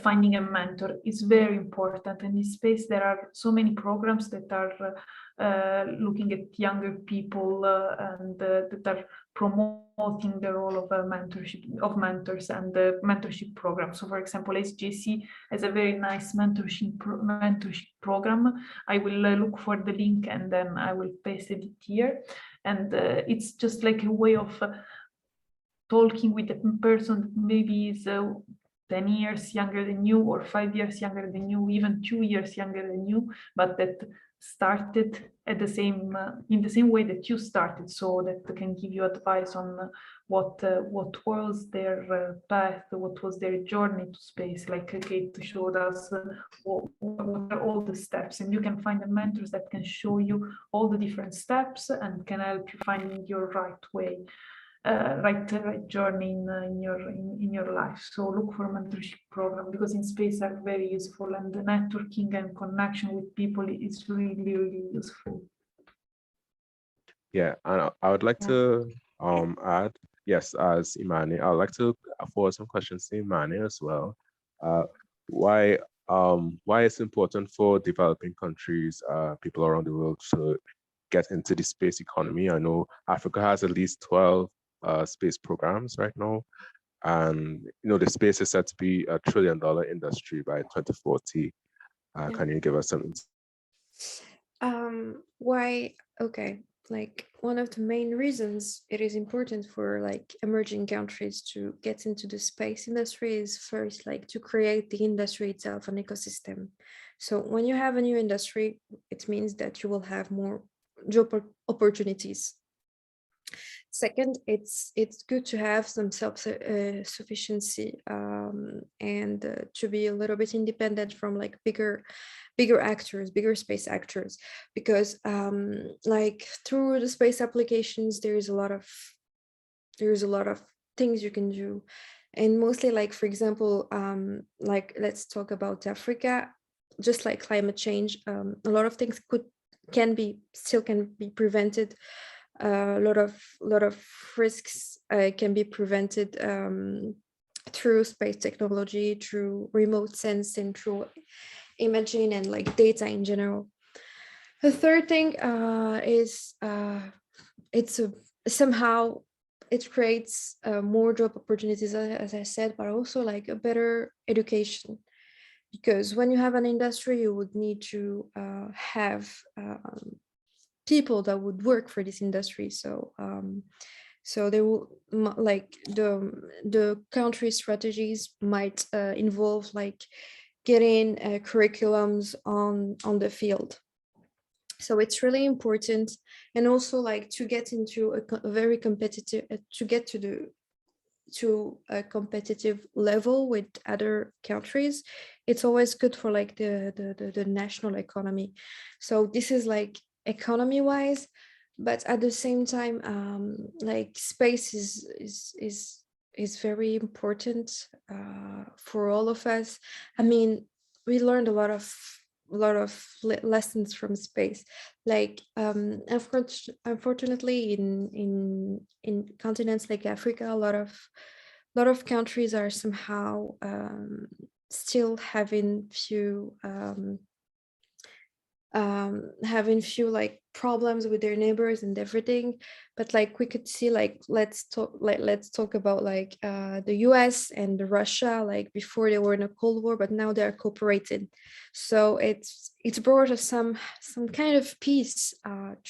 finding a mentor is very important. In this space, there are so many programs that are looking at younger people and that are promoting the role of a mentorship of mentors and the mentorship program. So, for example, SGAC has a very nice mentorship program. I will look for the link and then I will paste it here. And it's just like a way of talking with a person that maybe is 10 years younger than you, or 5 years younger than you, even 2 years younger than you, but that started at the same in the same way that you started, so that can give you advice on what was their path, what was their journey to space, like Kate showed us what are all the steps, and you can find the mentors that can show you all the different steps and can help you finding your right way, right journey in your life. So look for a mentorship program, because in space are very useful, and the networking and connection with people is really, really useful. Yeah, and I would like to add, yes, as Imane, I would like to forward some questions to Imane as well. Uh, why it's important for developing countries, people around the world to get into the space economy. I know Africa has at least 12 space programs right now, and the space is set to be $1 trillion industry by 2040. Can you give us some Why? Okay, like one of the main reasons it is important for like emerging countries to get into the space industry is first like to create the industry itself, an ecosystem. So when you have a new industry, it means that you will have more job opportunities. Second, it's good to have some self-sufficiency and to be a little bit independent from like bigger actors, bigger space actors, because like through the space applications, there's a lot of things you can do, and mostly like for example, like let's talk about Africa, just like climate change, a lot of things can be prevented. A lot of risks can be prevented through space technology, through remote sensing, through imaging, and like data in general. The third thing is it's somehow it creates more job opportunities, as I said, but also like a better education, because when you have an industry, you would need to have people that would work for this industry. So so they will like the country strategies might involve like getting curriculums on the field. So it's really important, and also like to get into a very competitive to get to a competitive level with other countries. It's always good for like the national economy. So this is like economy wise, but at the same time, like space is very important for all of us. I mean, we learned a lot of lessons from space, like unfortunately in continents like Africa, a lot of countries are somehow still having few like problems with their neighbors and everything. But like we could see, like let's talk about like the US and Russia, like before they were in a Cold War, but now they're cooperating. So it's brought us some kind of peace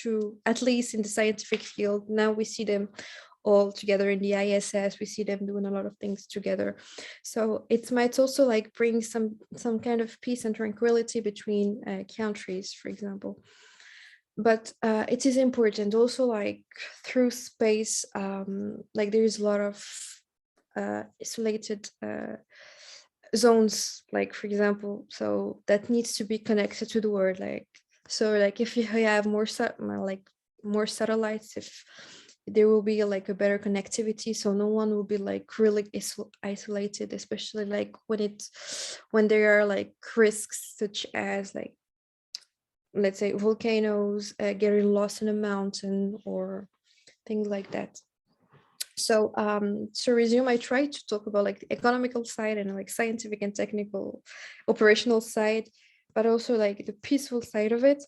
to, at least in the scientific field. Now we see them all together in the ISS. We see them doing a lot of things together. So it might also like bring some kind of peace and tranquility between countries, for example. But it is important also, like through space, like there's a lot of isolated zones, like for example, so that needs to be connected to the world. Like, so like if you have more satellites, if there will be like a better connectivity, so no one will be like really isolated, especially like when there are like risks such as like, let's say, volcanoes, getting lost in a mountain or things like that. So to resume, I tried to talk about like the economical side and like scientific and technical operational side, but also like the peaceful side of it.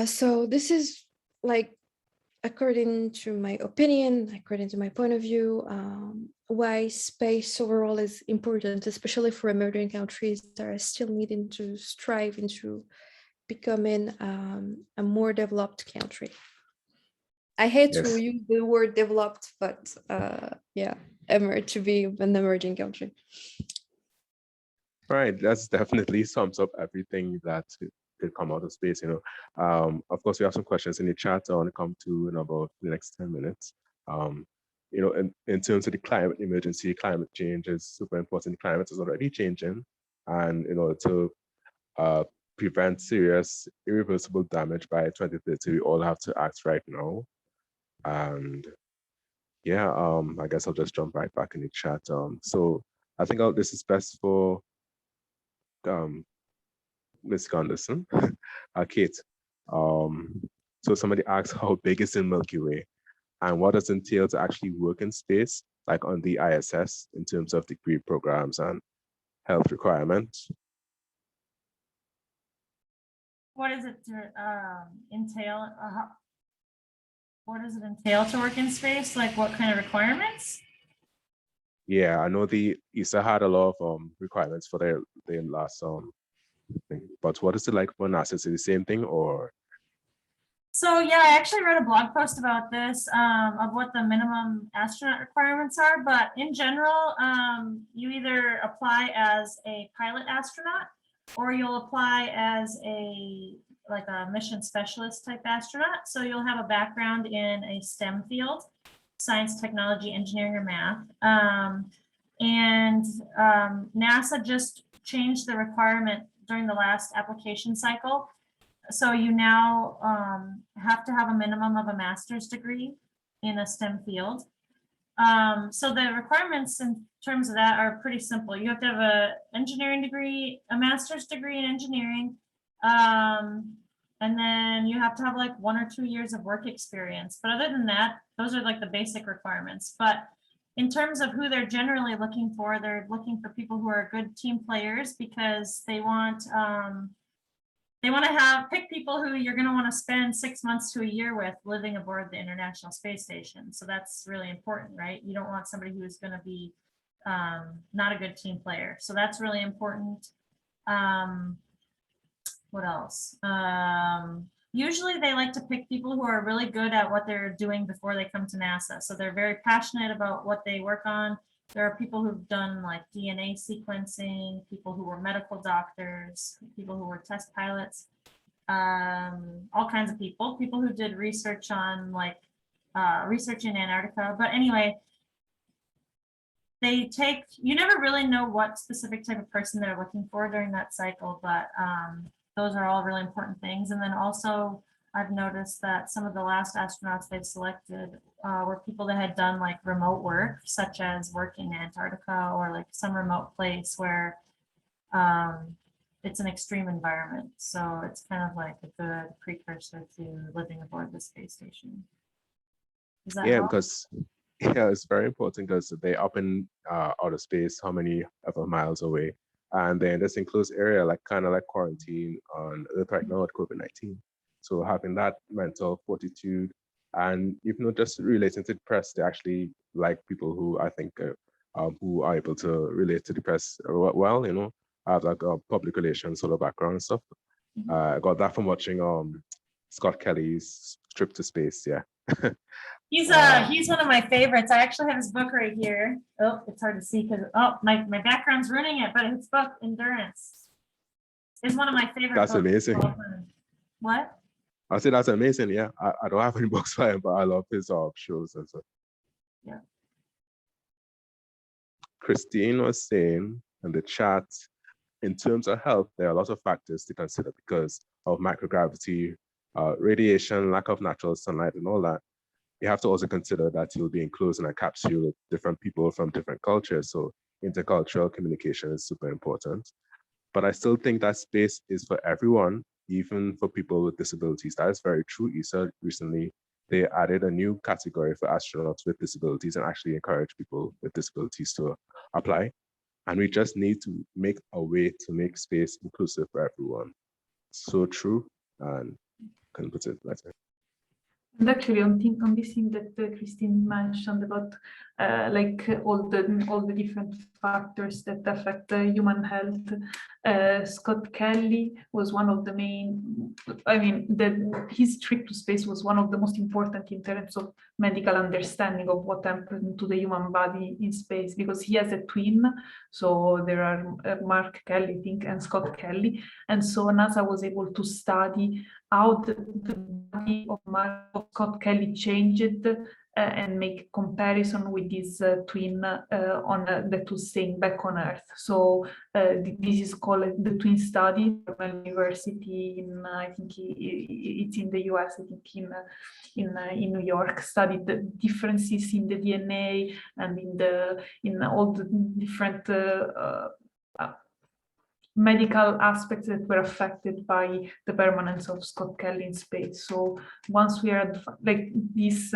So this is like, according to my opinion, according to my point of view, why space overall is important, especially for emerging countries that are still needing to strive into becoming a more developed country. I hate to use the word developed, but yeah, to be an emerging country. Right, that's definitely sums up everything that could come out of space. You know, of course, we have some questions in the chat. I want to come to in about the next 10 minutes. You know, in terms of the climate emergency, climate change is super important. Climate is already changing, and you know, to prevent serious irreversible damage by 2030, we all have to act right now. And yeah, I guess I'll just jump right back in the chat. So I think this is best for Ms. Gunderson. Kate, so somebody asked, how big is the Milky Way, and what does it entail to actually work in space, like on the ISS, in terms of degree programs and health requirements? What does it entail? What does it entail to work in space? Like what kind of requirements? Yeah, I know the ESA had a lot of requirements for their last thing. But what is it like for NASA? Is it the same thing or? So yeah, I actually wrote a blog post about this, of what the minimum astronaut requirements are, but in general, you either apply as a pilot astronaut or you'll apply as a mission specialist type astronaut. So you'll have a background in a STEM field, science, technology, engineering, or math. NASA just changed the requirement during the last application cycle. So you now have to have a minimum of a master's degree in a STEM field. So the requirements in terms of that are pretty simple. You have to have an engineering degree, a master's degree in engineering, and then you have to have like 1 or 2 years of work experience. But other than that, those are like the basic requirements. But in terms of who they're generally looking for, they're looking for people who are good team players because they want to pick people who you're going to want to spend 6 months to a year with living aboard the International Space Station. So that's really important, right? You don't want somebody who's going to be not a good team player. So that's really important. What else? Usually they like to pick people who are really good at what they're doing before they come to NASA. So they're very passionate about what they work on. There are people who've done like DNA sequencing, people who were medical doctors, people who were test pilots, all kinds of people who did research on research in Antarctica. But anyway, you never really know what specific type of person they're looking for during that cycle, but those are all really important things. And then also I've noticed that some of the last astronauts they've selected were people that had done like remote work, such as work in Antarctica or like some remote place where it's an extreme environment. So it's kind of like a good precursor to living aboard the space station. Does that help? Because it's very important because they up in outer space, how many ever miles away. And then this includes area like kind of like quarantine on Earth right now with COVID-19. So having that mental fortitude and even just relating to the press, they actually like people who I think who are able to relate to the press well, have like a public relations sort of background and stuff. I got that from watching Scott Kelly's Trip to Space. Yeah. He's one of my favorites. I actually have his book right here. Oh, it's hard to see because my background's ruining it, but his book Endurance is one of my favorite That's books. amazing. What? I say that's amazing. Yeah, I don't have any books by him, but I love his shows and stuff. Yeah. Kristine was saying in the chat, in terms of health, there are lots of factors to consider because of microgravity, radiation, lack of natural sunlight, and all that. You have to also consider that you'll be enclosed in a capsule with different people from different cultures. So intercultural communication is super important. But I still think that space is for everyone, even for people with disabilities. That is very true. ESA recently, they added a new category for astronauts with disabilities and actually encourage people with disabilities to apply. And we just need to make a way to make space inclusive for everyone. So true, and couldn't put it better. And actually, on this thing that Kristine mentioned about all the different factors that affect human health, Scott Kelly was one of the main. I mean, his trip to space was one of the most important in terms of medical understanding of what happened to the human body in space, because he has a twin. So there are Mark Kelly, I think, and Scott Kelly, and so NASA was able to study how the body of Scott Kelly changed and make comparison with this twin that was staying back on Earth. So this is called the twin study from University in I think it's in the US. I think in New York, studied the differences in the DNA and in all the different medical aspects that were affected by the permanence of Scott Kelly in space. So once we are like these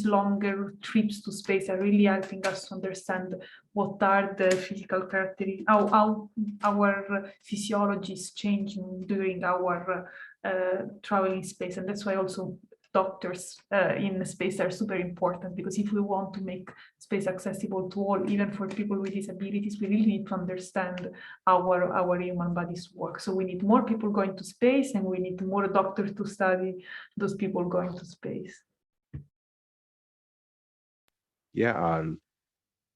longer trips to space are really helping us to understand what are the physical characteristics, how our physiology is changing during our travel in space. And that's why also doctors in space are super important, because if we want to make space accessible to all, even for people with disabilities, we really need to understand our human bodies work. So we need more people going to space, and we need more doctors to study those people going to space. Yeah, and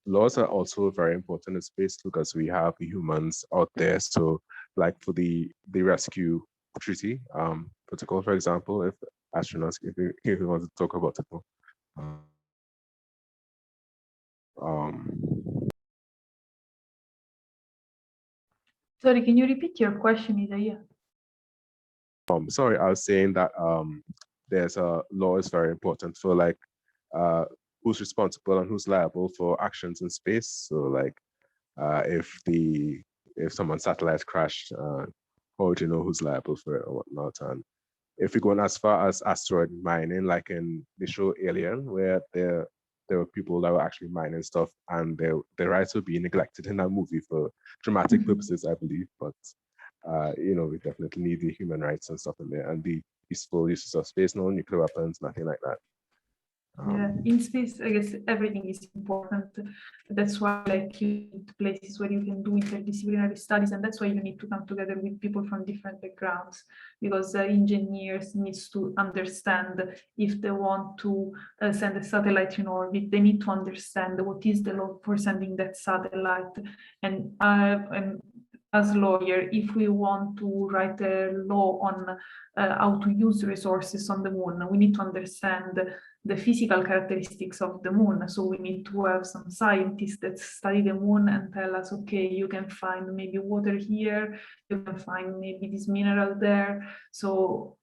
laws are also very important in space because we have humans out there. So like for the rescue treaty protocol, for example, if astronauts, if you want to talk about it more. Sorry, can you repeat your question, Isaiah? Sorry, I was saying that there's a law is very important for like who's responsible and who's liable for actions in space. So like if someone's satellite crashed, how would you know who's liable for it or whatnot? And if you're going as far as asteroid mining, like in the show Alien, where there were people that were actually mining stuff, and their rights would be neglected in that movie for dramatic purposes, I believe. But you know, we definitely need the human rights and stuff in there, and the peaceful uses of space, no nuclear weapons, nothing like that. Yeah, in space, I guess everything is important. That's why, like, you need places where you can do interdisciplinary studies, and that's why you need to come together with people from different backgrounds, because engineers needs to understand if they want to send a satellite in orbit, they need to understand what is the law for sending that satellite, and as lawyer, if we want to write a law on how to use resources on the moon, we need to understand the physical characteristics of the moon. So we need to have some scientists that study the moon and tell us, okay, you can find maybe water here, you can find maybe this mineral there. So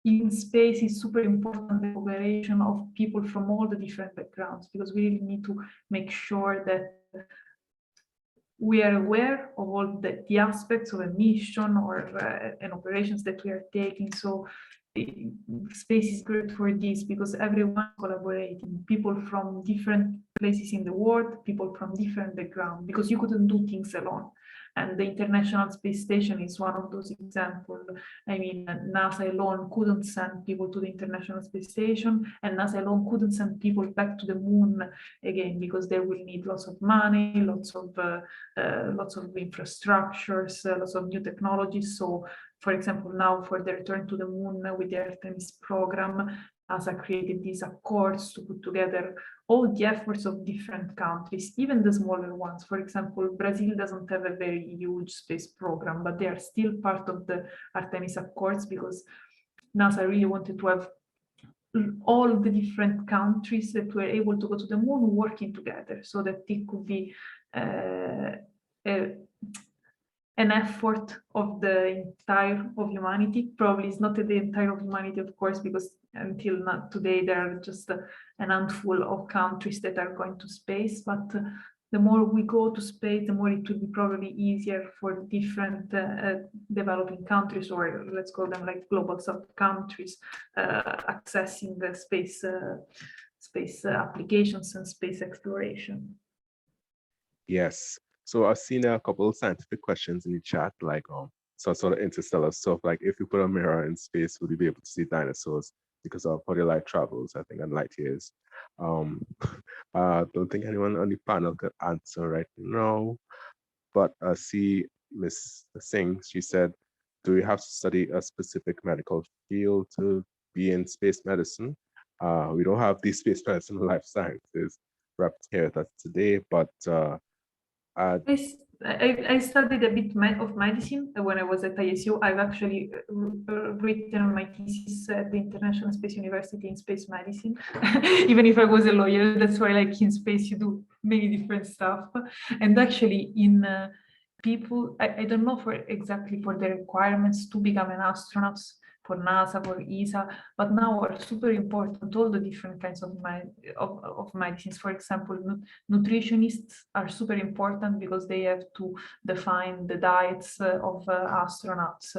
in space is super important, the cooperation of people from all the different backgrounds, because we really need to make sure that we are aware of all the aspects of a mission or an operations that we are taking. So space is great for this, because everyone is collaborating, people from different places in the world, people from different backgrounds, because you couldn't do things alone. And the International Space Station is one of those examples. I mean, NASA alone couldn't send people to the International Space Station, and NASA alone couldn't send people back to the moon again, because they will need lots of money, lots of infrastructures, lots of new technologies. So, for example, now for the return to the moon with the Artemis program, NASA created these accords to put together all the efforts of different countries, even the smaller ones. For example, Brazil doesn't have a very huge space program, but they are still part of the Artemis Accords, because NASA really wanted to have all the different countries that were able to go to the moon working together, so that it could be an effort of the entire of humanity. Probably it's not the entire of humanity, of course, because until not today there are just a handful of countries that are going to space. But the more we go to space, the more it will be probably easier for different developing countries, or let's call them like global south countries, accessing the space applications and space exploration. Yes. So I've seen a couple of scientific questions in the chat, like some sort of interstellar stuff, like if you put a mirror in space, would you be able to see dinosaurs because of how the light travels, I think, and light years? I don't think anyone on the panel could answer right now, but I see Miss Singh, she said, do you have to study a specific medical field to be in space medicine? We don't have these space medicine and life sciences reps here with us today, but I studied a bit of medicine when I was at ISU. I've actually written my thesis at the International Space University in space medicine. Even if I was a lawyer, that's why, like, in space you do many different stuff. And actually in people, I don't know exactly for the requirements to become an astronaut for NASA, for ESA, but now are super important, all the different kinds of medicines. For example, nutritionists are super important because they have to define the diets of astronauts.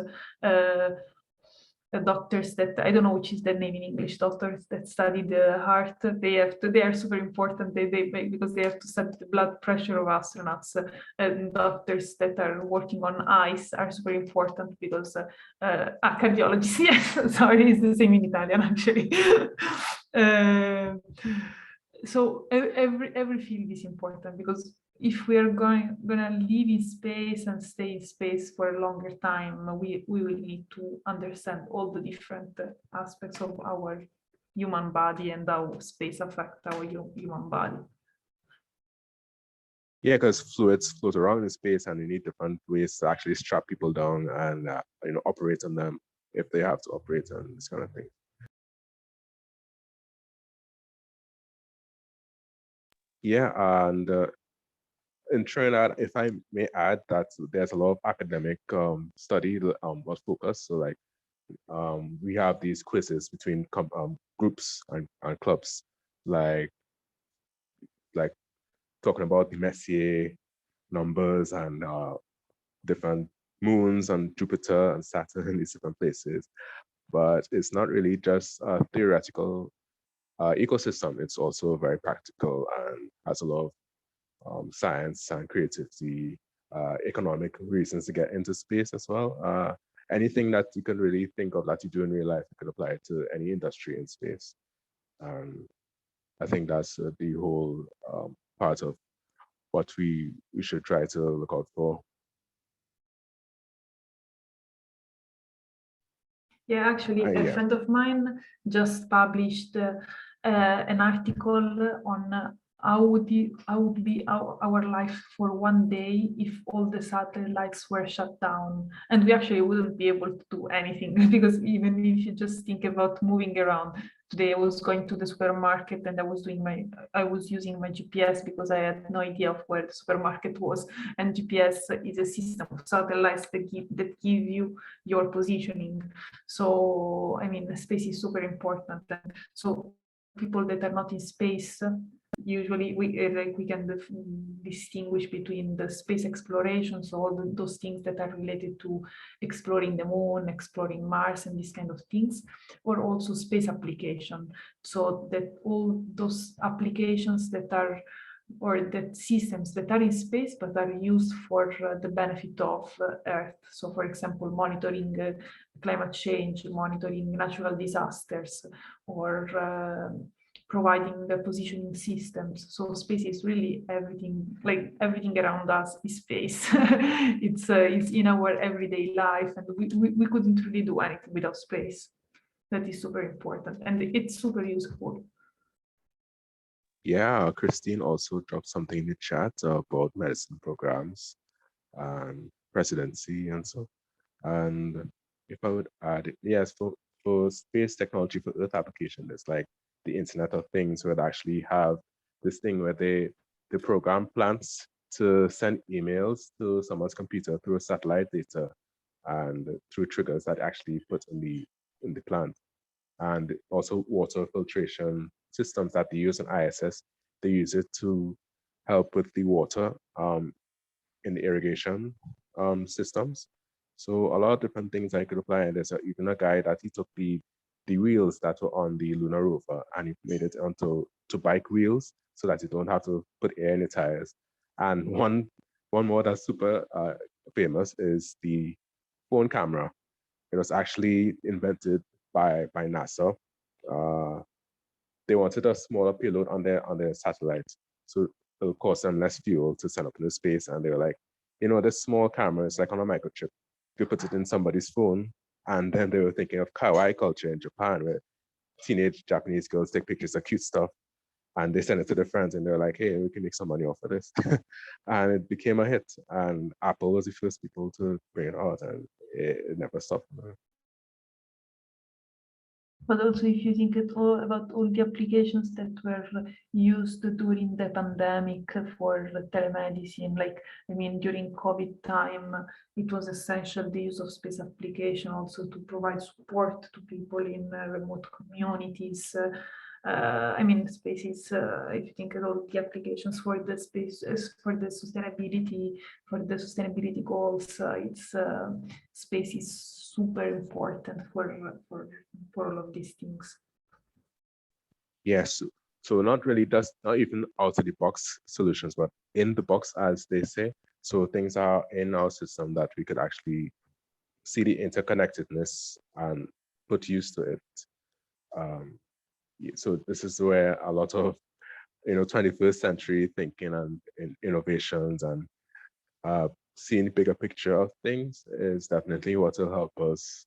doctors that, I don't know which is the name in English, doctors that study the heart. They are super important. Because they have to study the blood pressure of astronauts. And doctors that are working on eyes are super important because cardiologists, yes, sorry, it's the same in Italian actually. So every field is important, because if we are gonna live in space and stay in space for a longer time, we will need to understand all the different aspects of our human body and how space affects our human body. Yeah, because fluids float around in space, and you need different ways to actually strap people down and operate on them if they have to operate on this kind of thing. Yeah, and in Trinidad, if I may add, that there's a lot of academic study was focused. So like we have these quizzes between groups and clubs, like talking about the Messier numbers and different moons and Jupiter and Saturn in these different places. But it's not really just a theoretical ecosystem. It's also very practical and has a lot of science and creativity, economic reasons to get into space as well. Anything that you can really think of that you do in real life, you can apply it to any industry in space. I think that's the whole part of what we should try to look out for. Yeah, actually, a friend of mine just published an article on how would be our life for one day if all the satellites were shut down, and we actually wouldn't be able to do anything because even if you just think about moving around. Today I was going to the supermarket and I was using my GPS because I had no idea of where the supermarket was, and GPS is a system of satellites that give you your positioning. So I mean, space is super important. And so people that are not in space, usually we can distinguish between the space exploration, so all those things that are related to exploring the moon, exploring Mars, and these kind of things, or also space application. So that all those applications that are, or that systems that are in space but are used for the benefit of Earth. So for example, monitoring climate change, monitoring natural disasters, or providing the positioning systems. So space is really everything, like everything around us is space. It's in our everyday life, and we couldn't really do anything without space. That is super important, and it's super useful. Yeah, Kristine also dropped something in the chat about medicine programs and presidency and so. And if I would add, yes, for space technology for Earth application, it's like the Internet of Things, where they actually have this thing where they program plants to send emails to someone's computer through satellite data and through triggers that actually put in the plant. And also water filtration systems that they use in ISS, they use it to help with the water in the irrigation systems. So a lot of different things I could apply, and there's even a guy that he took the wheels that were on the lunar rover and he made it onto bike wheels so that you don't have to put air in your tires. And one more that's super famous is the phone camera. It was actually invented by NASA. They wanted a smaller payload on their satellites, so it'll cost them less fuel to send up into space. And they were like, this small camera is like on a microchip. If you put it in somebody's phone, and then they were thinking of kawaii culture in Japan, where teenage Japanese girls take pictures of cute stuff and they send it to their friends, and they're like, hey, we can make some money off of this. And it became a hit. And Apple was the first people to bring it out, and it never stopped. But also, if you think about all the applications that were used during the pandemic for telemedicine, like, I mean, during COVID time, it was essential, the use of space application also to provide support to people in remote communities. I mean, space is, if you think about the applications for the space, for the sustainability goals, space is super important for all of these things. Yes. So not really not even out of the box solutions, but in the box, as they say. So things are in our system that we could actually see the interconnectedness and put use to it. So this is where a lot of 21st century thinking and innovations and seeing the bigger picture of things is definitely what will help us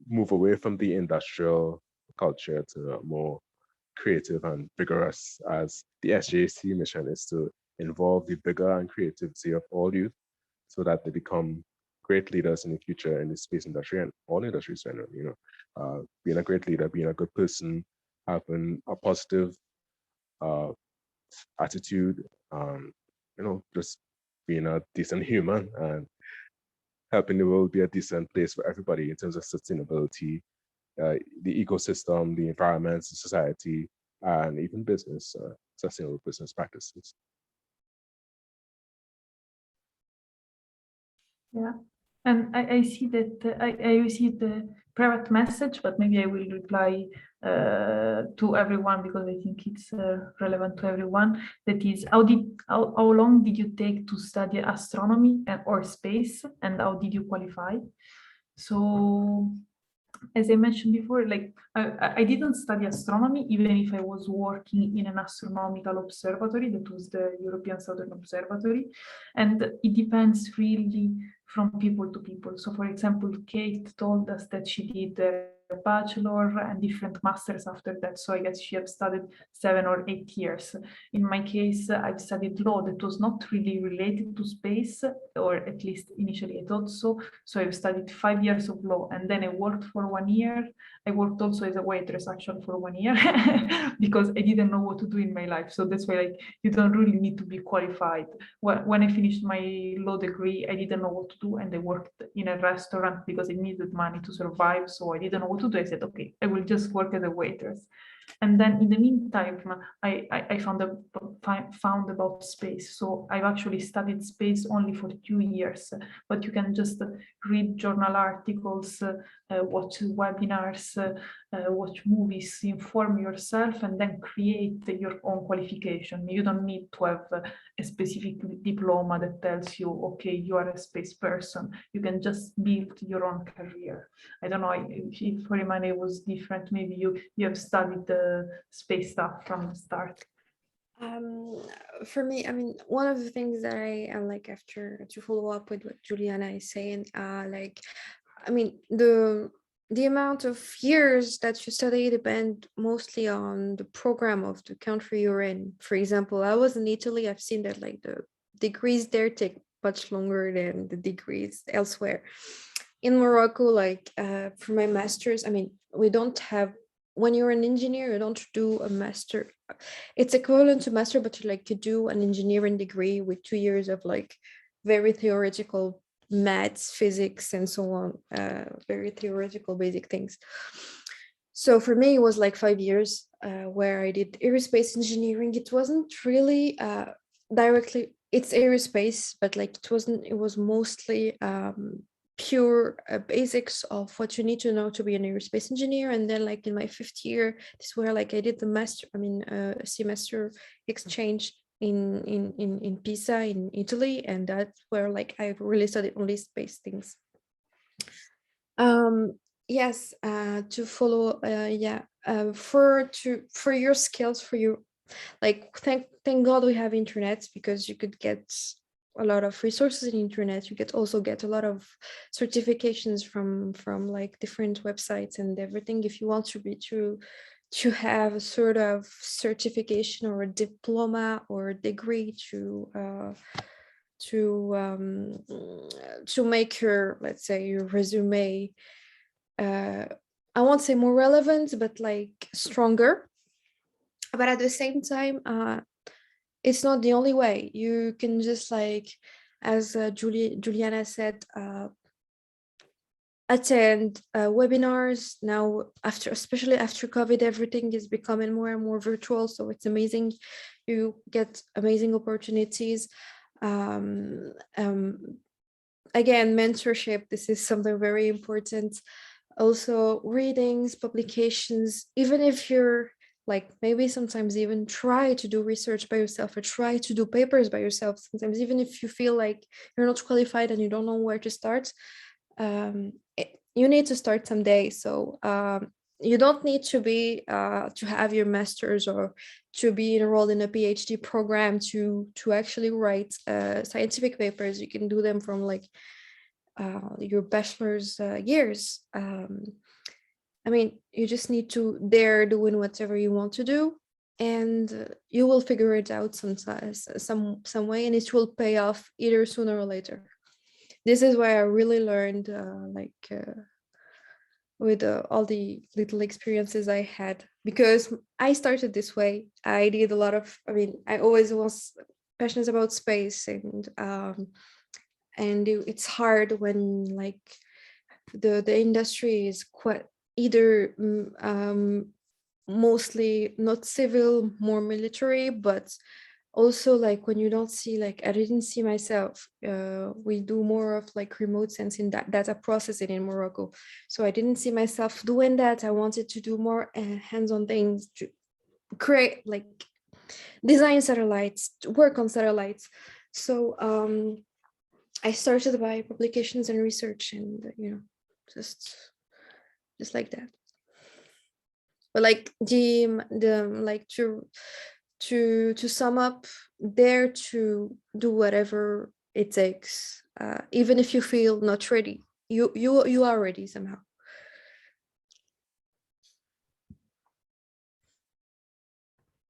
move away from the industrial culture to a more creative and vigorous, as the SGAC mission is to involve the vigor and creativity of all youth so that they become great leaders in the future in the space industry and all industries generally. Being a great leader, being a good person, having a positive attitude, just being a decent human and helping the world be a decent place for everybody in terms of sustainability, the ecosystem, the environment, the society, and even business, sustainable business practices. Yeah, and I see that I received a private message, but maybe I will reply to everyone because I think it's relevant to everyone. That is, how long did you take to study astronomy or space, and how did you qualify? So, as I mentioned before, like I didn't study astronomy, even if I was working in an astronomical observatory, that was the European Southern Observatory, and it depends really from people to people. So, for example, Kate told us that she did a bachelor and different masters after that. So I guess she have studied 7 or 8 years. In my case, I've studied law that was not really related to space, or at least initially I thought so. So I've studied 5 years of law, and then I worked for 1 year. I worked also as a waitress actually for 1 year because I didn't know what to do in my life. So that's why, like, you don't really need to be qualified. When I finished my law degree, I didn't know what to do, and I worked in a restaurant because I needed money to survive. So I didn't know what to do. I said, okay, I will just work as a waitress. And then in the meantime, I found about space. So I've actually studied space only for 2 years, but you can just read journal articles, watch webinars, watch movies, inform yourself, and then create your own qualification. You don't need to have a specific diploma that tells you, okay, you are a space person. You can just build your own career. I don't know if for Imane it was different. Maybe you have studied the space stuff from the start. For me, I mean, one of the things that I like, after to follow up with what Giuliana is saying, like, I mean, the amount of years that you study depend mostly on the program of the country you're in. For example, I was in Italy. I've seen that like the degrees there take much longer than the degrees elsewhere. In Morocco, like for my master's, I mean, we don't have, when you're an engineer, you don't do a master. It's equivalent to master, but you do an engineering degree with 2 years of like very theoretical maths, physics, and so on, very theoretical basic things. So for me, it was like 5 years where I did aerospace engineering. It wasn't really directly, it's aerospace, but like it was mostly pure basics of what you need to know to be an aerospace engineer. And then like in my 5th year, this is where like I did the master, a semester exchange in Pisa in Italy, and that's where like I really studied only space things. Yes, to follow, for your skills, for you, like thank God we have internet, because you could get a lot of resources in internet. You also get a lot of certifications from like different websites and everything. If you want to have a sort of certification or a diploma or a degree to make your, let's say, your resume, I won't say more relevant, but like stronger. But at the same time, it's not the only way. You can just like, as Giuliana said, attend webinars. Now, especially after COVID, everything is becoming more and more virtual. So it's amazing. You get amazing opportunities. again, mentorship, this is something very important. Also readings, publications, even if you're like maybe sometimes even try to do research by yourself or try to do papers by yourself, sometimes even if you feel like you're not qualified and you don't know where to start, you need to start someday. So you don't need to be to have your master's or to be enrolled in a PhD program to actually write scientific papers. You can do them from like your bachelor's years. I mean, you just need to dare doing whatever you want to do, and you will figure it out some way, and it will pay off either sooner or later. This is why I really learned with all the little experiences I had, because I started this way. I did a lot of, I mean, I always was passionate about space, and it's hard when like the industry is quite either mostly not civil, more military, but also like when you don't see, like I didn't see myself, we do more of like remote sensing, data processing in Morocco, so I didn't see myself doing that. I wanted to do more hands-on things, to create, like design satellites, to work on satellites. So I started by publications and research, and just like that. But like the like to sum up, dare to do whatever it takes, even if you feel not ready. You are ready somehow.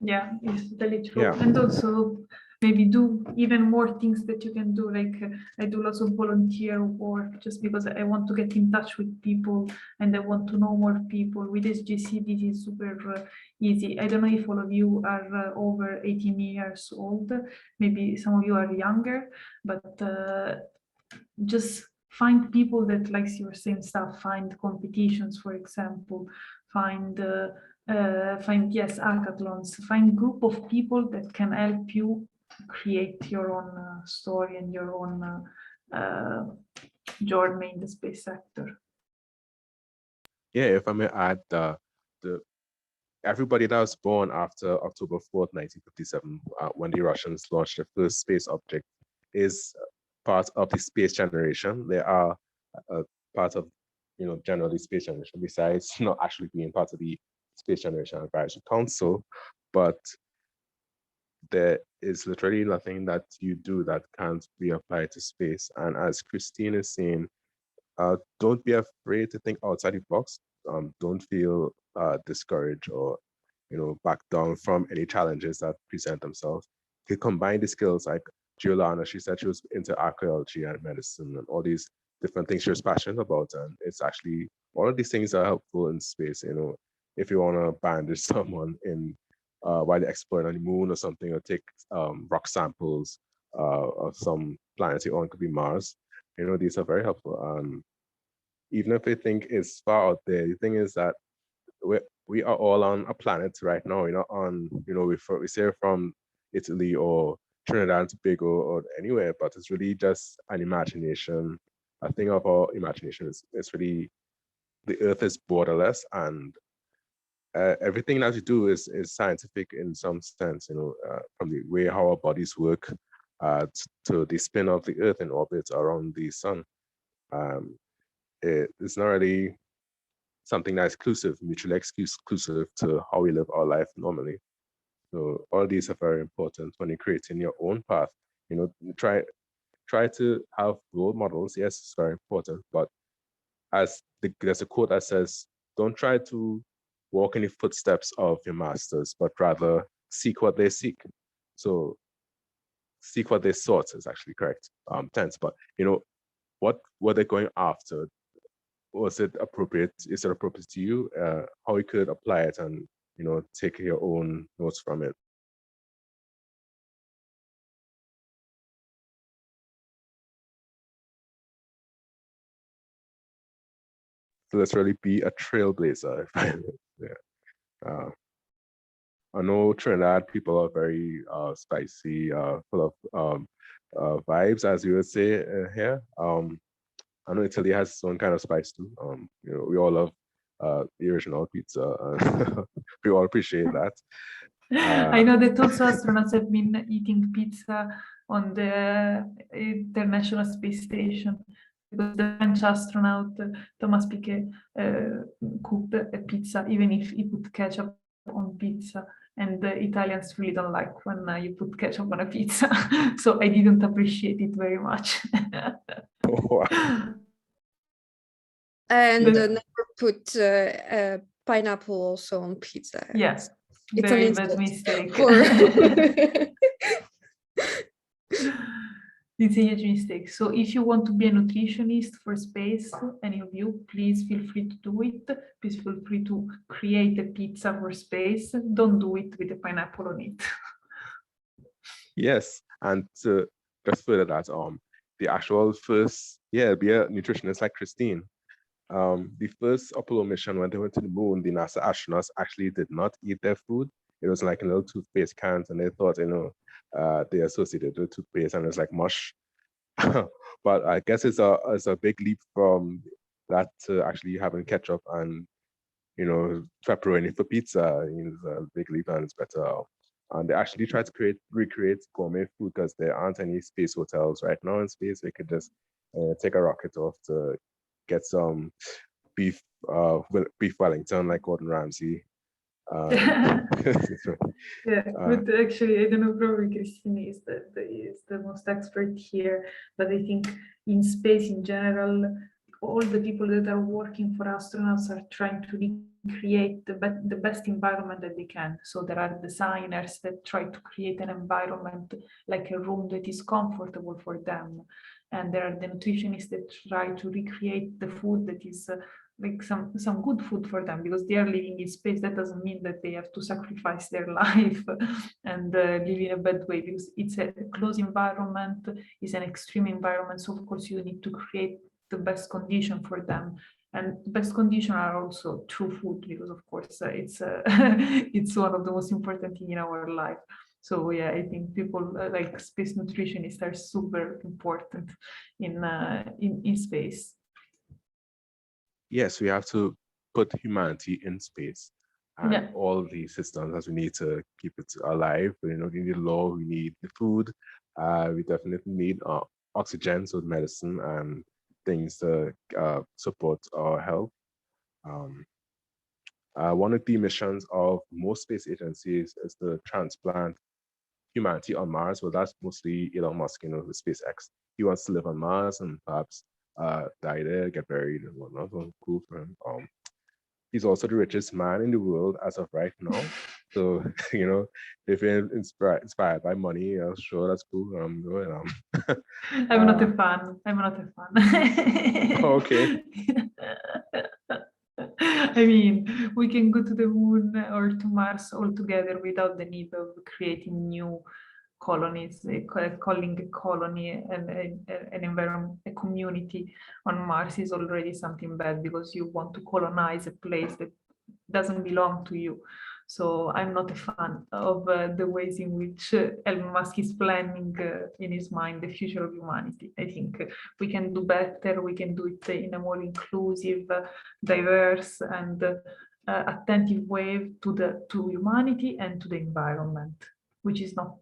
Yeah, it's totally true. Yeah. And also maybe do even more things that you can do. Like I do lots of volunteer work just because I want to get in touch with people and I want to know more people. With SGC, this is super easy. I don't know if all of you are over 18 years old. Maybe some of you are younger, but just find people that likes your same stuff. Find competitions, for example. Find yes, hackathons. Find group of people that can help you create your own story and your own journey in the space sector. Yeah, if I may add, the everybody that was born after October 4th, 1957, when the Russians launched the first space object, is part of the space generation. They are part of, generally space generation, besides not actually being part of the Space Generation Advisory Council. But there is literally nothing that you do that can't be applied to space. And as Kristine is saying, don't be afraid to think outside the box. Don't feel discouraged or back down from any challenges that present themselves. You combine the skills, like Giuliana, she said she was into archaeology and medicine and all these different things she was passionate about. And it's actually, all of these things are helpful in space. If you want to bandage someone in while they're exploring on the moon or something, or take rock samples of some planet on, could be Mars. These are very helpful. Even if you think it's far out there, the thing is that we are all on a planet right now. We say from Italy or Trinidad and Tobago or anywhere, but it's really just an imagination. A thing of our imagination is really, the Earth is borderless, and everything that we do is scientific in some sense. From the way how our bodies work to the spin of the Earth in orbit around the sun. It's not really something that's mutually exclusive to how we live our life normally. So all these are very important when you're creating your own path. Try to have role models. Yes, it's very important, but there's a quote that says, don't try to walk in the footsteps of your masters, but rather seek what they seek. So seek what they sought is actually correct tense, but what were they going after? Was it appropriate? Is it appropriate to you? How you could apply it and take your own notes from it. So let's really be a trailblazer. Yeah. I know Trinidad people are very spicy, full of vibes, as you would say here. I know Italy has its own kind of spice too. We all love the original pizza, and we all appreciate that. I know that also astronauts have been eating pizza on the International Space Station, because the French astronaut Thomas Piquet cooked a pizza, even if he put ketchup on pizza, and the Italians really don't like when you put ketchup on a pizza. So I didn't appreciate it very much. And never put pineapple also on pizza. Yes, it's very an bad insult mistake. It's a huge mistake. So if you want to be a nutritionist for space, any of you, please feel free to do it. Please feel free to create a pizza for space. Don't do it with a pineapple on it. Yes, and to just further that, the actual first, be a nutritionist like Kristine. The first Apollo mission, when they went to the moon, the NASA astronauts actually did not eat their food. It was like in little toothpaste cans, and they thought, they associated with toothpaste, and it was like mush. But I guess it's a big leap from that to actually having ketchup and pepperoni for pizza. It's a big leap, and it's better. And they actually tried to recreate gourmet food, because there aren't any space hotels right now in space. They could just take a rocket off to get some beef Wellington like Gordon Ramsay. Yeah, but actually, I don't know, probably Kristine is the most expert here, but I think in space in general, all the people that are working for astronauts are trying to recreate the best environment that they can. So there are designers that try to create an environment, like a room that is comfortable for them. And there are the nutritionists that try to recreate the food that is like some good food for them, because they are living in space. That doesn't mean that they have to sacrifice their life and live in a bad way, because it's a closed environment, it's an extreme environment. So of course you need to create the best condition for them, and the best condition are also true food, because of course it's it's one of the most important thing in our life. So yeah, I think people like space nutritionists are super important in space. Yes, we have to put humanity in space, and all the systems, as we need to keep it alive. We need law, we need the food, we definitely need oxygen, so medicine and things to support our health. One of the missions of most space agencies is to transplant humanity on Mars. Well, that's mostly Elon Musk, with SpaceX. He wants to live on Mars and perhaps die there, get buried and whatnot. So cool for him. He's also the richest man in the world as of right now. So, if you're inspired by money, sure, that's cool. I'm not a fan. I'm not a fan. Okay. I mean, we can go to the moon or to Mars all together without the need of creating new colonies, calling a colony and an environment, a community on Mars is already something bad, because you want to colonize a place that doesn't belong to you. So I'm not a fan of the ways in which Elon Musk is planning in his mind the future of humanity. I think we can do better. We can do it in a more inclusive, diverse, and attentive way to humanity and to the environment, which is not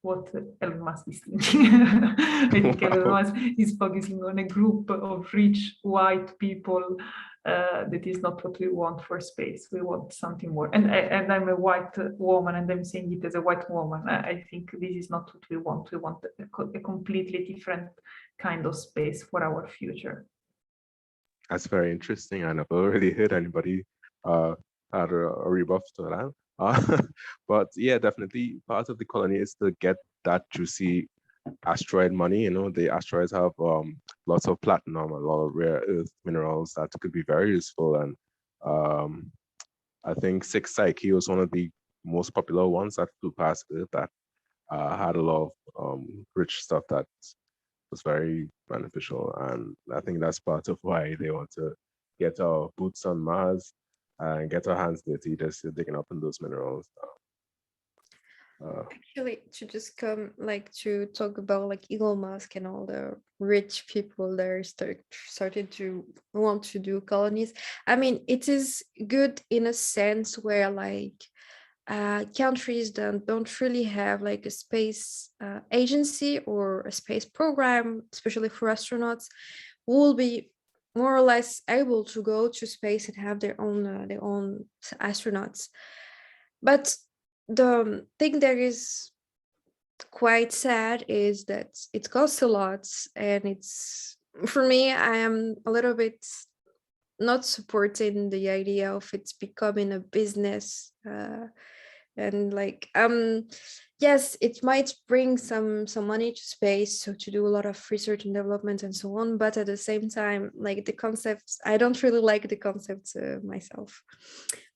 what Elon Musk is thinking. I think Elon Musk is focusing on a group of rich white people. That is not what we want for space. We want something more. And I'm a white woman, and I'm saying it as a white woman. I think this is not what we want. We want a completely different kind of space for our future. That's very interesting. I never really heard anybody had a rebuff to that. But yeah, definitely part of the colony is to get that juicy asteroid money. The asteroids have lots of platinum, a lot of rare earth minerals that could be very useful. And I think 6 Psyche was one of the most popular ones that flew past Earth that had a lot of rich stuff that was very beneficial. And I think that's part of why they want to get our boots on Mars and get our hands dirty, just digging up in those minerals. Actually, to just come like to talk about like Elon Musk and all the rich people that are started to want to do colonies. I mean, it is good in a sense where like countries don't really have like a space agency or a space program, especially for astronauts, will be more or less able to go to space and have their own astronauts. But the thing that is quite sad is that it costs a lot, and it's for me, I am a little bit not supporting the idea of it's becoming a business, and like yes, it might bring some money to space, so to do a lot of research and development and so on, but at the same time, like the concepts, I don't really like the concepts myself.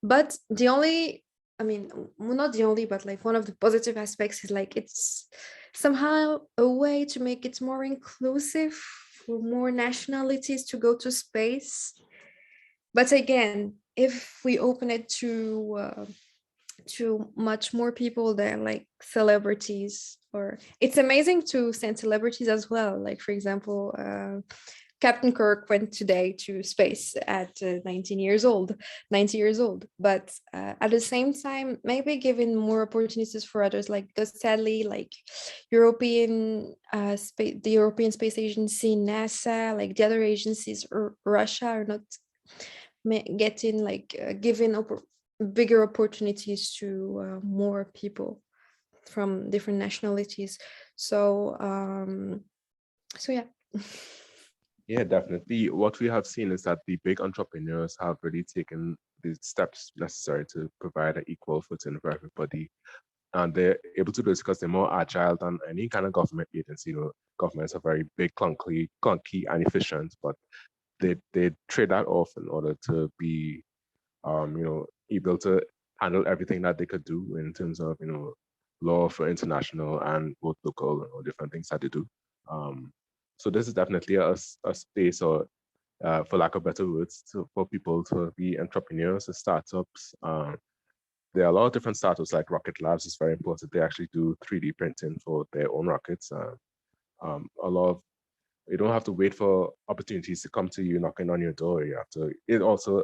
But the only, I mean, not the only, but like one of the positive aspects is like it's somehow a way to make it more inclusive for more nationalities to go to space. But again, if we open it to much more people than like celebrities, or it's amazing to send celebrities as well. Like for example, Captain Kirk went today to space at 19 years old, 90 years old. But at the same time, maybe giving more opportunities for others, like because sadly, like the European Space Agency, NASA, like the other agencies, or Russia are not getting like given bigger opportunities to more people from different nationalities. So so yeah. Yeah, definitely. What we have seen is that the big entrepreneurs have really taken the steps necessary to provide an equal footing for everybody. And they're able to do this because they're more agile than any kind of government agency. You know, governments are very big, clunky, and efficient, but they trade that off in order to be, able to handle everything that they could do in terms of, law for international and both local or different things that they do. Um, so this is definitely a space, or for lack of better words, for people to be entrepreneurs and startups. There are a lot of different startups like Rocket Labs. It's very important. They actually do 3D printing for their own rockets. A lot of You don't have to wait for opportunities to come to you knocking on your door. You have to. It also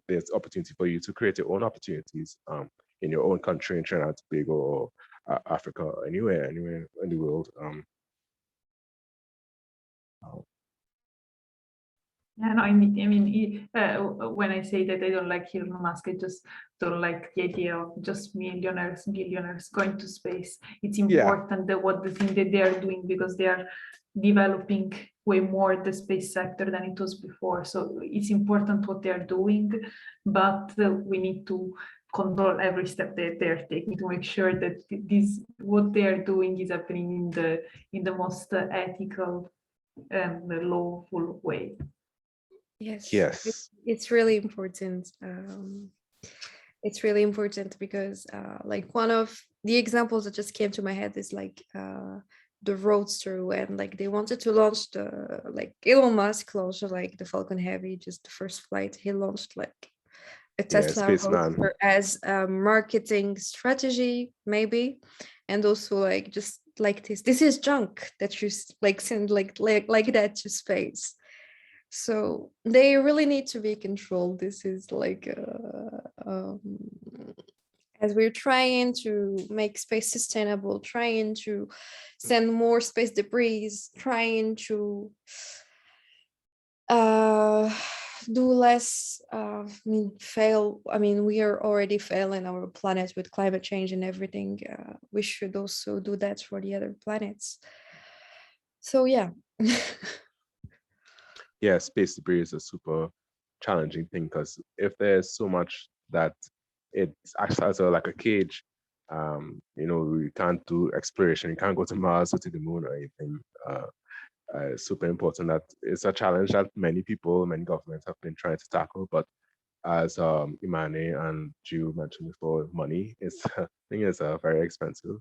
there's opportunity for you to create your own opportunities in your own country, in Trinidad and Tobago, or Africa, or anywhere in the world. Yeah, no, when I say that I don't like Elon Musk, I just don't like the idea of just millionaires, billionaires going to space. It's important that what the thing that they are doing, because they are developing way more the space sector than it was before. So it's important what they are doing, but we need to control every step that they are taking to make sure that this what they are doing is happening in the most ethical and lawful way. Yes. It's really important. It's really important because like one of the examples that just came to my head is like the Roadster, when like they wanted to launch Elon Musk launched like the Falcon Heavy, just the first flight. He launched like a Tesla Roadster as a marketing strategy, maybe, and also like just like this is junk that you like send like that to space. So they really need to be controlled. This is like as we're trying to make space sustainable, trying to send more space debris, trying to do less fail. I mean, we are already failing our planet with climate change and everything. We should also do that for the other planets. So yeah. Yeah, space debris is a super challenging thing, because if there's so much that it acts as like a cage, we can't do exploration. You can't go to Mars or to the moon or anything. Super important. That it's a challenge that many people, many governments have been trying to tackle. But as Imane and Jill mentioned before, money is thing is very expensive.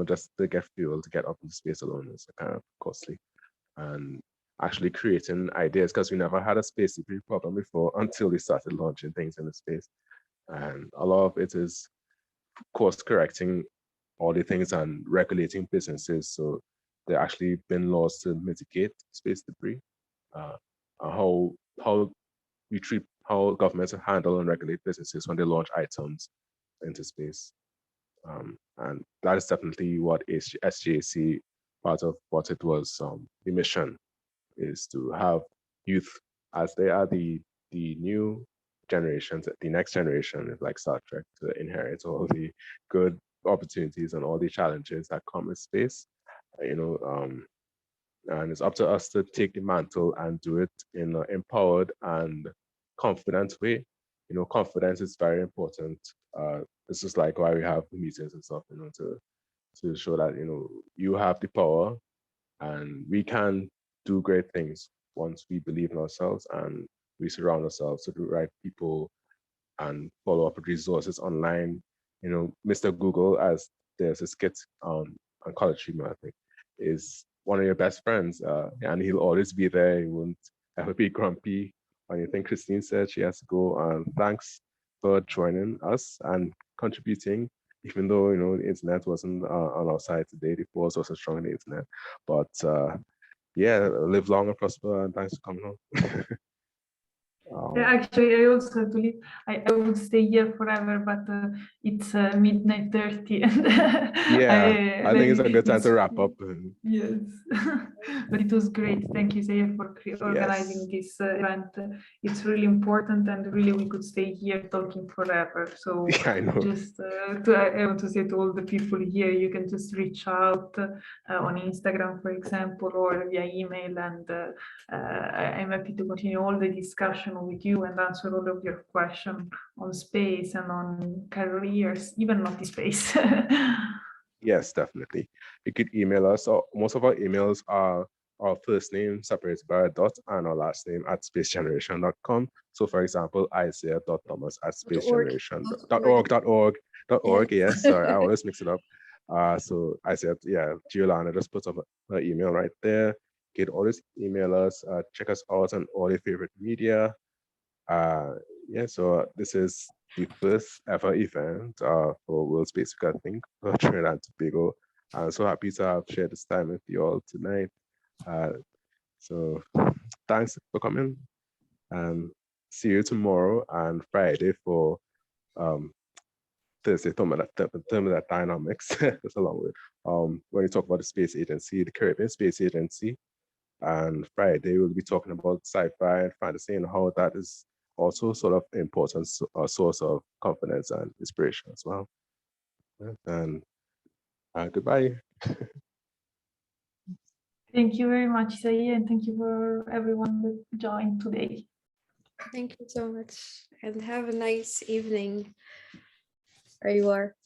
Just to get fuel to get up into space alone is kind of costly. And actually creating ideas, because we never had a space debris problem before until we started launching things into space. And a lot of it is course correcting all the things and regulating businesses. So there actually been laws to mitigate space debris. How governments handle and regulate businesses when they launch items into space. And that is definitely what SGAC, part of what it was, the mission is to have youth, as they are the new generations, the next generation, like Star Trek, to inherit all the good opportunities and all the challenges that come with space. And it's up to us to take the mantle and do it in an empowered and confident way. Confidence is very important. This is like why we have meetings and stuff, to show that, you have the power and we can do great things once we believe in ourselves and we surround ourselves with the right people and follow up with resources online. Mr. Google, as there's a skit on College Humor, I think, is one of your best friends, and he'll always be there. He won't ever be grumpy or anything. Kristine said she has to go, and thanks for joining us and contributing, even though, the internet wasn't on our side today. The force wasn't strong in the internet. But yeah, live long and prosper, and thanks for coming on. Actually, I also believe I would stay here forever, but it's midnight 30. And yeah, I think it's a good time to wrap up. Yes, but it was great. Thank you, Zaya, for organizing this event. It's really important, and really we could stay here talking forever. So yeah, I know. just I want to say to all the people here, you can just reach out on Instagram, for example, or via email, and I'm happy to continue all the discussion with you and answer all of your questions on space and on careers, even not the space. Yes, definitely. You could email us. Most of our emails are our first name separated by a dot and our last name at spacegeneration.com. So for example, isaiah.thomas@spacegeneration.org. Yes, sorry, I always mix it up. So I said, yeah, Giuliana just puts up her email right there. You can always email us, check us out on all your favorite media. Yeah, so this is the first ever event for World Space Week, I think, for Trinidad and Tobago. I'm so happy to have shared this time with you all tonight. So thanks for coming, and see you tomorrow and Friday for Thursday, thermal dynamics. That's a long word. When you talk about the space agency, the Caribbean Space Agency, and Friday we'll be talking about sci-fi and fantasy and how that is also sort of important source of confidence and inspiration as well. And goodbye. Thank you very much, Isaiah, and thank you for everyone that joined today. Thank you so much, and have a nice evening where you are.